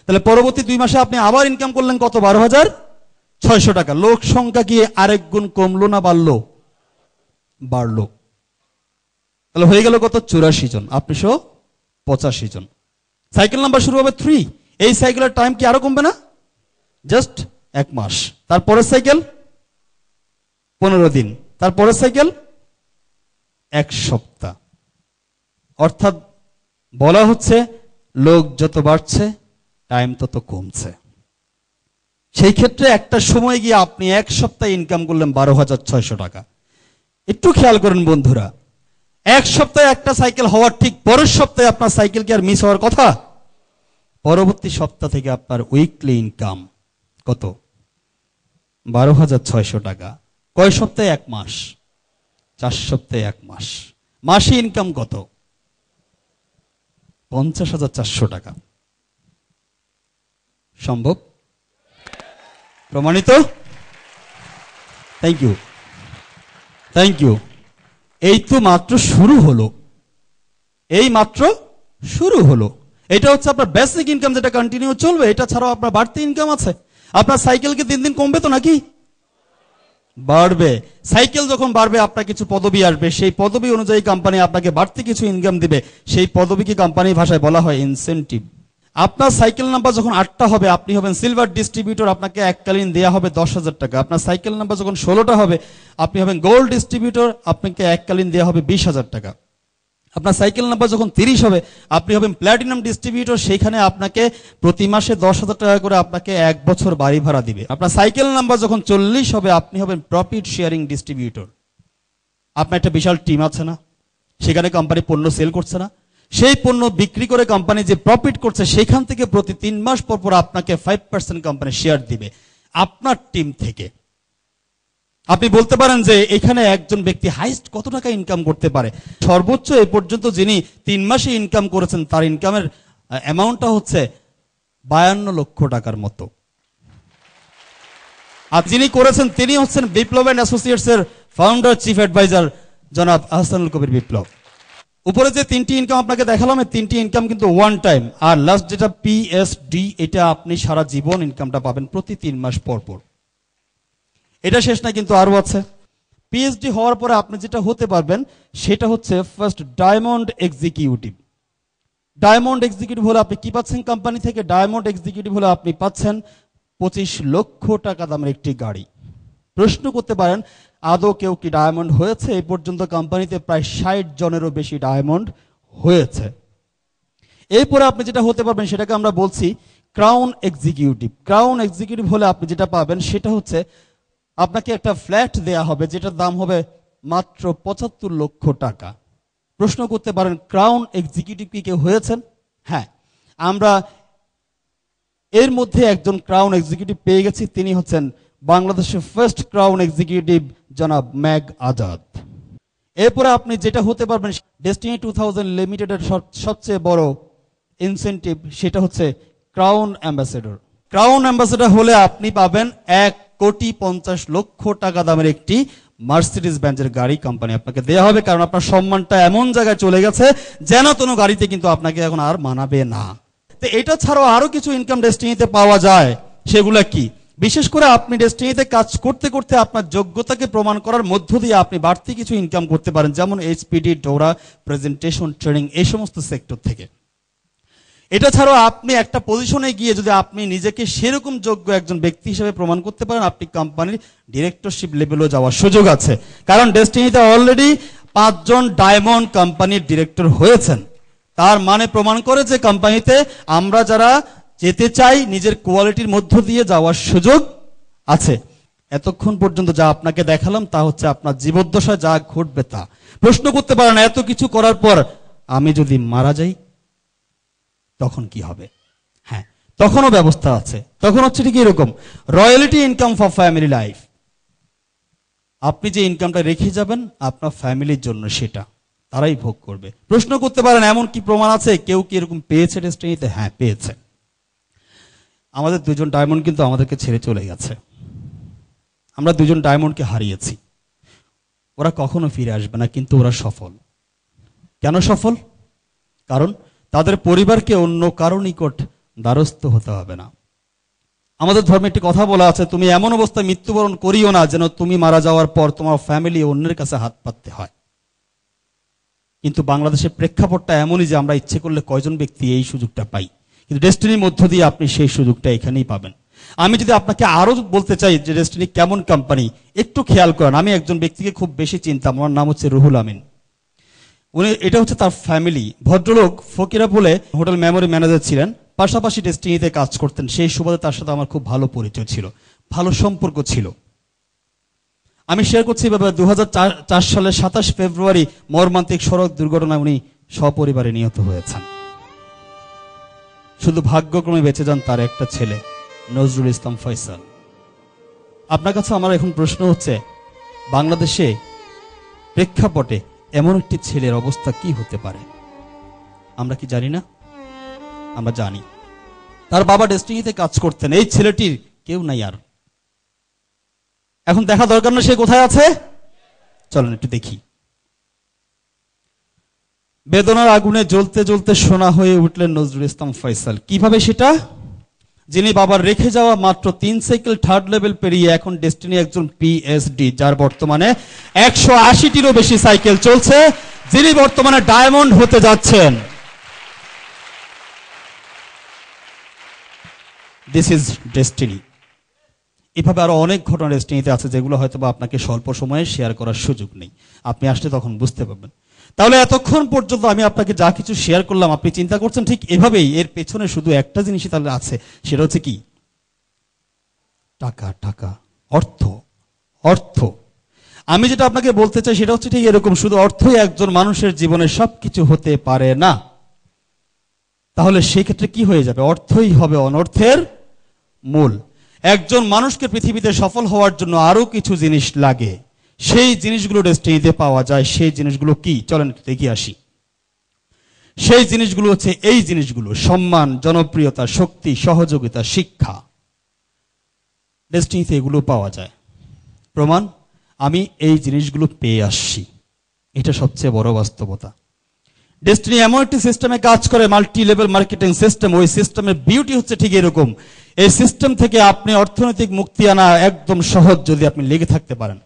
তাহলে পরবর্তী 2 মাসে আপনি আবার ইনকাম করলেন কত? 12600 টাকা। লোক সংখ্যা কি আরেক গুণ কমলো না বাড়লো? বাড়লো। তাহলে হয়ে গেল কত? 84 জন, আপনি সহ 85 জন। সাইকেল নাম্বার শুরু হবে 3। এই সাইকেলের টাইম কি আরো কমবে না? জাস্ট 1 মাস। তারপরের সাইকেল 15 দিন, তারপরের সাইকেল 1 সপ্তাহ। অর্থাৎ বলা হচ্ছে লোক যত বাড়ছে টাইম তত কমছে। সেই ক্ষেত্রে একটা সময় গিয়ে আপনি 1 সপ্তাহে ইনকাম করলেন 12600 টাকা। একটু খেয়াল করেন বন্ধুরা, 1 সপ্তাহে একটা সাইকেল হওয়ার ঠিক পরের সপ্তাহে আপনার সাইকেল কি আর মিস হওয়ার কথা? পরবর্তী সপ্তাহ থেকে আপনার উইকলি ইনকাম কত? 12600 টাকা। কয় সপ্তাহে? 1 মাস। 4 সপ্তাহে 1 মাস। মাসে ইনকাম কত? 50400 টাকা। সম্ভব? প্রমাণিত? Thank you, thank you. এই তো মাত্র শুরু হলো, এই মাত্র শুরু হলো। এটা হচ্ছে আপনার বেসিক ইনকাম, যেটা কন্টিনিউ চলবে। এটা ছাড়াও আপনার বাড়তি ইনকাম আছে। আপনার সাইকেল কি দিন দিন কমবে তো নাকি? বাড়বে। সাইকেল যখন বাড়বে আপনার কিছু পদবি আসবে, সেই পদবি অনুযায়ী কোম্পানি আপনাকে বাড়তি কিছু ইনকাম দিবে, সেই পদবিকে কোম্পানির ভাষায় বলা হয় ইনসেনটিভ। আপনার সাইকেল নাম্বার যখন 8টা হবে আপনি হবেন সিলভার ডিস্ট্রিবিউটর, আপনাকে এককালীন দেওয়া হবে 10,000 টাকা। আপনার সাইকেল নাম্বার যখন 16টা হবে আপনি হবেন গোল্ড ডিস্ট্রিবিউটর, আপনাকে এককালীন দেওয়া হবে 20,000 টাকা। আপনার সাইকেল নাম্বার যখন 30 হবে আপনি হবেন প্ল্যাটিনাম ডিস্ট্রিবিউটর, সেইখানে আপনাকে প্রতি মাসে 10,000 টাকা করে আপনাকে 1 বছর বাড়ি ভাড়া দিবে। আপনার সাইকেল নাম্বার যখন 40 হবে আপনি হবেন প্রফিট শেয়ারিং ডিস্ট্রিবিউটর। আপনার একটা বিশাল টিম আছে না, সেখানে কোম্পানি পণ্য সেল করছে না, সেই পণ্য বিক্রি করে কোম্পানি যে প্রফিট করছে সেখান থেকে প্রতি 3 মাস পর পর আপনাকে 5% কোম্পানি শেয়ার দিবে আপনার টিম থেকে। আপনি বলতে পারেন যে এখানে একজন ব্যক্তি হাইস্ট কত টাকা ইনকাম করতে পারে? সর্বোচ্চ এ পর্যন্ত যিনি 3 মাসে ইনকাম করেছেন তার ইনকামের অ্যামাউন্টটা হচ্ছে 52 লক্ষ টাকার মতো। আর যিনি করেছেন তিনি হচ্ছেন বিপ্লব এন্ড অ্যাসোসিয়েটস এর ফাউন্ডার চিফ অ্যাডভাইজার জনাব আহসানুল কবির বিপ্লব। উপরে যে 3টি ইনকাম আপনাকে দেখালাম এই 3টি ইনকাম কিন্তু ওয়ান টাইম, আর লাস্ট যেটা পিএসডি এটা আপনি সারা জীবন ইনকামটা পাবেন প্রতি 3 মাস পর পর। এটা শেষ না, কিন্তু আরো আছে। পিএইচডি হওয়ার পরে আপনি যেটা হতে পারবেন সেটা হচ্ছে first diamond executive. Diamond executive হলে আপনি কি পাচ্ছেন কোম্পানি থেকে? ডায়মন্ড এক্সিকিউটিভ হলে আপনি পাচ্ছেন 25 লক্ষ টাকা দামের একটি গাড়ি। প্রশ্ন করতে পারেন আদৌ কেউ কি ডায়মন্ড হয়েছে? এই পর্যন্ত কোম্পানিতে প্রায় 60 জনেরও বেশি ডায়মন্ড হয়েছে। এরপরে আপনি যেটা হতে পারবেন সেটাকে আমরা বলছি ক্রাউন এক্সিকিউটিভ। ক্রাউন এক্সিকিউটিভ হলে আপনি যেটা পাবেন সেটা হচ্ছে আপনাকে একটা ফ্ল্যাট দেয়া হবে যেটার দাম হবে মাত্র 75 লক্ষ টাকা। প্রশ্ন করতে পারেন ক্রাউন এক্সিকিউটিভ কি কেউ হয়েছেন? হ্যাঁ, আমরা এর মধ্যে একজন ক্রাউন এক্সিকিউটিভ পেয়ে গেছি, তিনি হচ্ছেন বাংলাদেশের ফার্স্ট ক্রাউন এক্সিকিউটিভ জনাব ম্যাগ আজাদ। এরপরে আপনি যেটা হতে পারবেন ডেস্টিনি 2000 লিমিটেডের সবচেয়ে বড় ইনসেনটিভ সেটা হচ্ছে ক্রাউন অ্যাম্বাসেডর। ক্রাউন অ্যাম্বাসেডর হলে আপনি পাবেন 1,50,00,000 টাকা দামের একটি মার্সিডিজ বেঞ্জের গাড়ি কোম্পানি আপনাকে দেওয়া হবে, কারণ আপনার সম্মানটা এমন জায়গায় চলে গেছে যেন কোনো গাড়িতে কিন্তু আপনাকে এখন আর মানাবে না। তো এটা ছাড়াও আরো কিছু ইনকাম ডেস্টিনিতে পাওয়া যায়, সেগুলা কি? বিশেষ করে আপনি ডেস্টিনিতে কাজ করতে করতে আপনার যোগ্যতাকে প্রমাণ করার মধ্য দিয়ে আপনি বাড়তি কিছু ইনকাম করতে পারেন, যেমন এইচপিডি, ডোরা, প্রেজেন্টেশন, ট্রেনিং, এই সমস্ত সেক্টর থেকে। এটা ছাড়াও আপনি একটা পজিশনে গিয়ে যদি আপনি নিজেকে সেরকম যোগ্য একজন ব্যক্তি হিসেবে প্রমাণ করতে পারেন, আপনি কোম্পানির ডিরেক্টরশিপ লেভেলেও যাওয়ার সুযোগ আছে। কারণ ডেস্টিনিতে অলরেডি 5 জন ডায়মন্ড কোম্পানির ডিরেক্টর হয়েছেন। তার মানে প্রমাণ করে যে কোম্পানিতে আমরা যারা যেতে চাই নিজের কোয়ালিটির মধ্য দিয়ে যাওয়ার সুযোগ আছে। এতক্ষণ পর্যন্ত যা আপনাকে দেখালাম তা হচ্ছে আপনার জীবদ্দশায় যা ঘটবে তা। প্রশ্ন করতে পারেন এত কিছু করার পর আমি যদি মারা যাই তখন কি হবে? হ্যাঁ, তখনও ব্যবস্থা আছে। তখন হচ্ছে ঠিক এরকম royalty income for family life. আপনি যে ইনকামটা রেখে যাবেন আপনার ফ্যামিলির জন্য সেটা তারাই ভোগ করবে। প্রশ্ন করতে পারেন এমন কি প্রমাণ আছে কেউ কি এরকম পেয়েছে ডেস্টিনিতে? হ্যাঁ, পেয়েছে। আমাদের 2 জন ডায়মন্ড কিন্তু আমাদেরকে ছেড়ে চলে গেছে। আমরা 2 জন ডায়মন্ডকে হারিয়েছি। ওরা কখনো ফিরে আসবে না, কিন্তু ওরা সফল। কেন সফল? কারণ তাদের পরিবারকে অন্য কারো নিকট দ্বারস্থ হতে হবে না। আমাদের ধর্মে একটি কথা বলা আছে, তুমি এমন অবস্থায় মৃত্যুবরণ করিও না যেন তুমি মারা যাওয়ার পর তোমার ফ্যামিলি অন্যের কাছে হাত পাততে হয়। কিন্তু বাংলাদেশের প্রেক্ষাপটটা এমনই যে আমরা ইচ্ছে করলে কয়জন ব্যক্তি এই সুযোগটা পাই, কিন্তু ডেস্টিনির মধ্য দিয়ে আপনি সেই সুযোগটা এখানেই পাবেন। আমি যদি আপনাকে আরো বলতে চাই যে ডেস্টিনি কেমন কোম্পানি, একটু খেয়াল করেন। আমি একজন ব্যক্তিকে খুব বেশি চিনতাম, আমার নাম হচ্ছে রুহুল আমিন। এটা হচ্ছে তার ফ্যামিলি। ভদ্রলোক ফকিরা বলে হোটেল মেমোরি ম্যানেজার ছিলেন, পাশাপাশি ডেস্টিনিতে কাজ করতেন। সেই সুবাদে তার সাথে আমার খুব ভালো পরিচয় ছিল, ভালো সম্পর্ক ছিল। আমি শেয়ার করছি 2004 সালের 27 ফেব্রুয়ারি মর্মান্তিক সড়ক দুর্ঘটনায় উনি সপরিবারে নিহত হয়েছেন। শুধু ভাগ্যক্রমে বেঁচে যান তার একটা ছেলে নজরুল ইসলাম ফয়সাল। আপনার কাছে আমার এখন প্রশ্ন হচ্ছে, বাংলাদেশে প্রেক্ষাপটে এমন একটি ছেলের অবস্থা কি হতে পারে? আমরা কি জানি না? আমরা জানি। তার বাবা ডেস্টিনিতে কাজ করতেন, এই ছেলেটির কেউ নাই আর। এখন দেখা দরকার না সে কোথায় আছে, চলেন একটু দেখি। বেদনার আগুনে জ্বলতে জ্বলতে সোনা হয়ে উঠলেন নজরুল ইসলাম ফয়সাল। কিভাবে সেটা? যিনি বাবার রেখে যাওয়া মাত্র 3 সাইকেল 3rd লেভেল পেরিয়ে এখন ডেস্টিনি একজন পিএইচডি, যার বর্তমানে 180টিরও বেশি সাইকেল চলছে, যিনি বর্তমানে ডায়মন্ড হতে যাচ্ছেন। This is destiny. এভাবে আরো অনেক ঘটনা ডেস্টিনিতে আছে যেগুলো হয়তো বা আপনাকে স্বল্প সময়ে শেয়ার করার সুযোগ নেই, আপনি আসলে তখন বুঝতে পারবেন। তাহলে এতক্ষণ পর্যন্ত আমি আপনাকে যা কিছু শেয়ার করলাম, আপনি চিন্তা করছেন ঠিক এভাবেই, এর পেছনে শুধু একটা জিনিসই তাহলে আছে, সেটা হচ্ছে কি? টাকা, টাকা, অর্থ, অর্থ। আমি যেটা আপনাকে বলতে চাই সেটা হচ্ছে ঠিক এরকম, শুধু অর্থই একজন মানুষের জীবনে সবকিছু হতে পারে না। তাহলে সেই ক্ষেত্রে কি হয়ে যাবে? অর্থই হবে অনর্থের মূল। একজন মানুষকে পৃথিবীতে সফল হওয়ার জন্য আরো কিছু জিনিস লাগে, সেই জিনিসগুলো ডেস্টিনিতে পাওয়া যায়। সেই জিনিসগুলো কি? চলেন দেখে আসি। সেই জিনিসগুলো হচ্ছে এই জিনিসগুলো: সম্মান, জনপ্রিয়তা, শক্তি, সহযোগিতা, শিক্ষা। ডেস্টিনিতে এগুলো পাওয়া যায়। প্রমাণ, আমি এই জিনিসগুলো পেয়ে আসছি, এটা সবচেয়ে বড় বাস্তবতা। ডেস্টিনি এমন একটি সিস্টেমে কাজ করে, মাল্টি লেভেল মার্কেটিং সিস্টেম। ওই সিস্টেমের বিউটি হচ্ছে ঠিক এরকম, এই সিস্টেম থেকে আপনি অর্থনৈতিক মুক্তি আনা একদম সহজ, যদি আপনি লেগে থাকতে পারেন।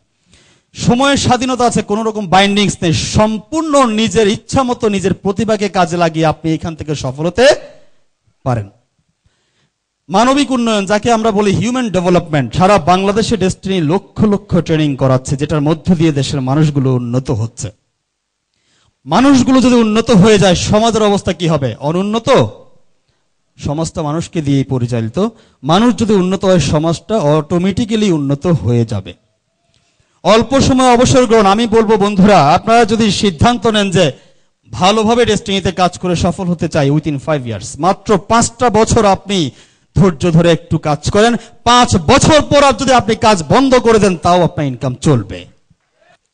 সময়ের স্বাধীনতা আছে, কোন রকম বাইন্ডিংস নেই, সম্পূর্ণ নিজের ইচ্ছা মতো নিজের প্রতিভাকে কাজে লাগিয়ে আপনি এখান থেকে সফল হতে পারেন। মানবিক উন্নয়ন, যাকে আমরা বলি হিউম্যান ডেভেলপমেন্ট, সারা বাংলাদেশে ডেস্টিনি লক্ষ লক্ষ ট্রেনিং করাচ্ছে, যেটার মধ্য দিয়ে দেশের মানুষগুলো উন্নত হচ্ছে। মানুষগুলো যদি উন্নত হয়ে যায়, সমাজের অবস্থা কি হবে? অনুন্নত। সমাজটা মানুষকে দিয়েই পরিচালিত, মানুষ যদি উন্নত হয় সমাজটা অটোমেটিক্যালি উন্নত হয়ে যাবে। অল্প সময় অবসর গ্রহণ, আমি বলবো বন্ধুরা, আপনারা যদি সিদ্ধান্ত নেন যে ভালোভাবে ডেস্টিনিতে কাজ করে সফল হতে চাই, উইথিন 5 ইয়ার্স, মাত্র 5টা বছর আপনি ধৈর্য ধরে একটু কাজ করেন, 5 বছর পর যদি আপনি কাজ বন্ধ করে দেন, তাও আপনার ইনকাম চলবে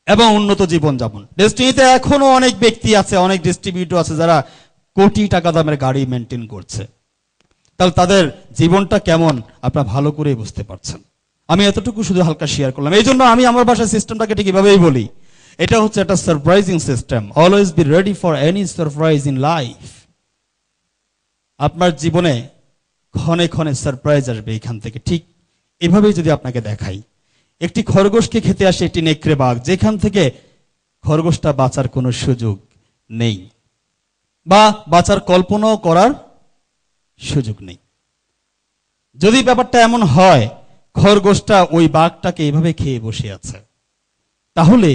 এবং উন্নত জীবন যাপন। ডেস্টিনিতে এখনো অনেক ব্যক্তি আছে, অনেক ডিস্ট্রিবিউটর আছে যারা কোটি টাকা দামের গাড়ি মেনটেন করছে। তাহলে তাদের জীবনটা কেমন আপনারা ভালো করে বুঝতে পারছেন। আমি এতটুকু শুধু হালকা শেয়ার করলাম। এই জন্য আমি আমার ভাষায় সিস্টেমটাকে ঠিক এভাবেই বলি, এটা হচ্ছে একটা surprising system. Always be ready for any surprise in life. আপনার জীবনে ক্ষণে ক্ষণে সারপ্রাইজ আসবে এখান থেকে। ঠিক এভাবেই যদি আপনাকে দেখাই, একটি খরগোশকে খেতে আসে একটি নেকড়ে বাঘ, যেখান থেকে খরগোশটা বাঁচার কোনো সুযোগ নেই বা বাঁচার কল্পনাও করার সুযোগ নেই। যদি ব্যাপারটা এমন হয়, খরগোশটা ওই বাঘটাকে এভাবে খেয়ে বসে আছে, তাহলে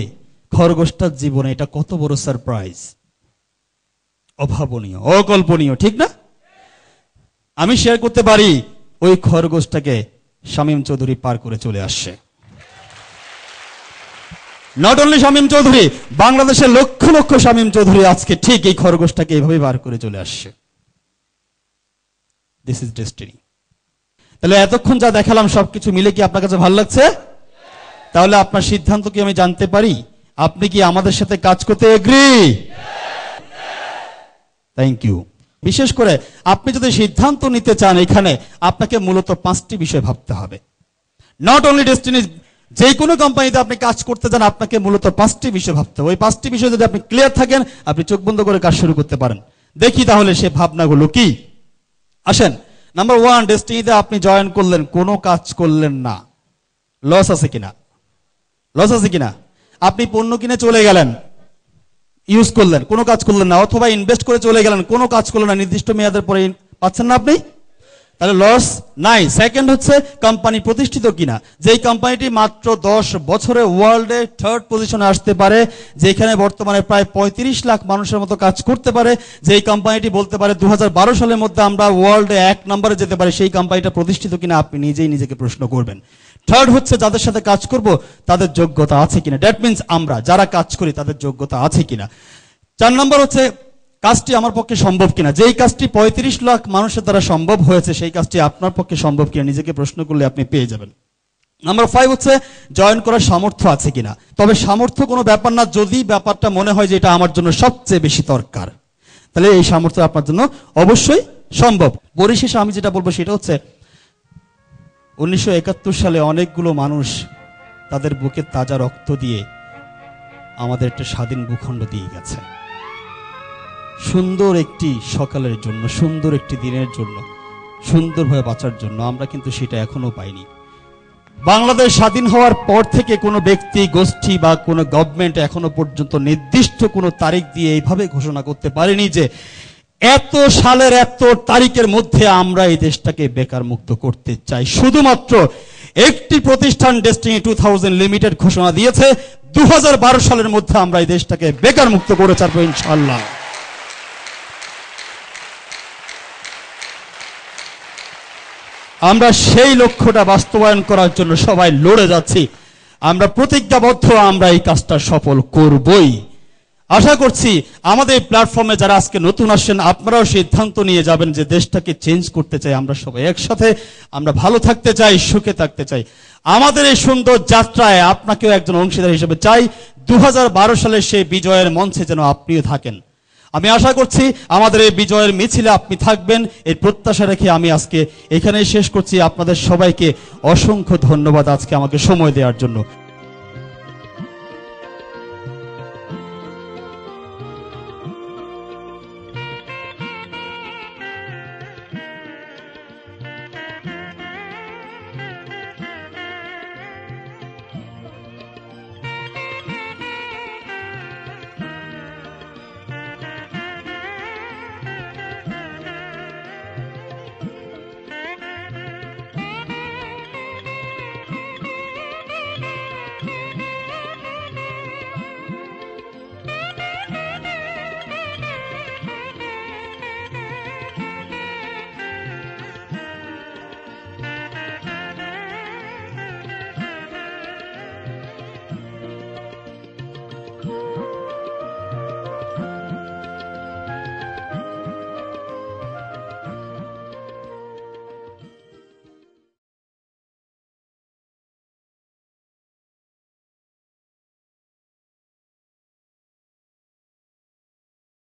খরগোশটার জীবনে এটা কত বড় সারপ্রাইজ! অভাবনীয়, অকল্পনীয়, ঠিক না? আমি শেয়ার করতে পারি, ওই খরগোশটাকে শামীম চৌধুরী পার করে চলে আসছে। নট অনলি শামীম চৌধুরী, বাংলাদেশের লক্ষ লক্ষ শামীম চৌধুরী আজকে ঠিক এই খরগোশটাকে এইভাবে বার করে চলে আসছে। This is destiny. তাহলে এতক্ষণ যা দেখালাম সবকিছু মিলে কি আপনার কাছে ভালো লাগছে? তাহলে আপনার সিদ্ধান্ত কি আমি জানতে পারি? আপনি কি আমাদের সাথে কাজ করতে এগ্রি? Thank you. বিশেষ করে আপনি যদি সিদ্ধান্ত নিতে চান, এখানে আপনাকে মূলত 5টি বিষয় ভাবতে হবে। নট অনলি ডেস্টিনি, যে কোনো কোম্পানিতে আপনি কাজ করতে চান, আপনাকে মূলত 5টি বিষয় ভাবতে হবে। ওই 5টি বিষয় যদি আপনি ক্লিয়ার থাকেন, আপনি চোখ বন্ধ করে কাজ শুরু করতে পারেন। দেখি তাহলে সে ভাবনাগুলো কি। আসেন, নাম্বার 1, ডেস্টিনিতে আপনি জয়েন করলেন, কোনো কাজ করলেন না, লস আছে কিনা? লস আছে কিনা? আপনি পণ্য কিনে চলে গেলেন, ইউজ করলেন, কোনো কাজ করলেন না, অথবা ইনভেস্ট করে চলে গেলেন, কোনো কাজ করলেন না, নির্দিষ্ট মেয়াদের পরে পাচ্ছেন না আপনি, তাহলে লস নাই। সেকেন্ড হচ্ছে কোম্পানি প্রতিষ্ঠিত কিনা, যেই কোম্পানিটি মাত্র 10 বছরে ওয়ার্ল্ডে 3rd পজিশনে আসতে পারে, যেখানে বর্তমানে প্রায় 35 লাখ মানুষের মতো কাজ করতে পারে, যেই কোম্পানিটি বলতে পারে 2012 সালের মধ্যে আমরা ওয়ার্ল্ডে 1 নম্বরে যেতে পারি, সেই কোম্পানিটা প্রতিষ্ঠিত কিনা আপনি নিজেই নিজেকে প্রশ্ন করবেন। থার্ড হচ্ছে যাদের সাথে কাজ করব তাদের যোগ্যতা আছে কিনা, দ্যাট মিন্স আমরা যারা কাজ করি তাদের যোগ্যতা আছে কিনা। 4 নম্বর হচ্ছে কাজটি আমার পক্ষে সম্ভব কিনা, যেই কাজটি 35 লাখ মানুষের দ্বারা সম্ভব হয়েছে, সেই কাজটি আপনার পক্ষে সম্ভব কিনা, নিজেকে প্রশ্ন করলে আপনি পেয়ে যাবেন। নাম্বার 5 হচ্ছে জয়েন করার সামর্থ্য আছে কিনা। তবে সামর্থ্য কোনো ব্যাপার না, যদি ব্যাপারটা মনে হয় যে এটা আমার জন্য সবচেয়ে বেশি দরকার, তাহলে এই সামর্থ্য আপনার জন্য অবশ্যই সম্ভব। পরিশেষে আমি যেটা বলবো সেটা হচ্ছে 1971 সালে অনেকগুলো মানুষ তাদের বুকে তাজা রক্ত দিয়ে আমাদের একটা স্বাধীন ভূখণ্ড দিয়ে গেছে, সুন্দর একটি সকালের জন্য, সুন্দর একটি দিনের জন্য, সুন্দরভাবে বাঁচার জন্য, আমরা কিন্তু সেটা এখনো পাইনি। বাংলাদেশ স্বাধীন হওয়ার পর থেকে কোনো ব্যক্তি, গোষ্ঠী বা কোনো গভর্নমেন্ট এখনো পর্যন্ত নির্দিষ্ট কোনো তারিখ দিয়ে এইভাবে ঘোষণা করতে পারেনি যে এত সালের এত তারিখের মধ্যে আমরা এই দেশটাকে বেকার মুক্ত করতে চাই। শুধুমাত্র একটি প্রতিষ্ঠান ডেস্টিনি 2000 লিমিটেড ঘোষণা দিয়েছে 2012 সালের মধ্যে আমরা এই দেশটাকে বেকার মুক্ত করে ছাড়বো ইনশাআল্লাহ। আমরা সেই লক্ষ্যটা বাস্তবায়ন করার জন্য সবাই লড়ে যাচ্ছি। আমরা প্রতিজ্ঞাবদ্ধ, আমরা এই কাজটা সফল করবই। আশা করছি আমাদের প্ল্যাটফর্মে যারা আজকে নতুন আসছেন, আপনারাও সিদ্ধান্ত নিয়ে যাবেন যে দেশটাকে চেঞ্জ করতে চাই আমরা সবাই একসাথে, আমরা ভালো থাকতে চাই, সুখে থাকতে চাই। আমাদের এই সুন্দর যাত্রায় আপনাকেও একজন অংশীদার হিসেবে চাই। 2012 সালের সেই বিজয়ের মঞ্চে যেন আপনিও থাকেন। আমি আশা করছি আমাদের এই বিজয়ের মিছিলে আপনি থাকবেন, এই প্রত্যাশা রেখে আমি আজকে এখানেই শেষ করছি। আপনাদের সবাইকে অসংখ্য ধন্যবাদ আজকে আমাকে সময় দেওয়ার জন্য।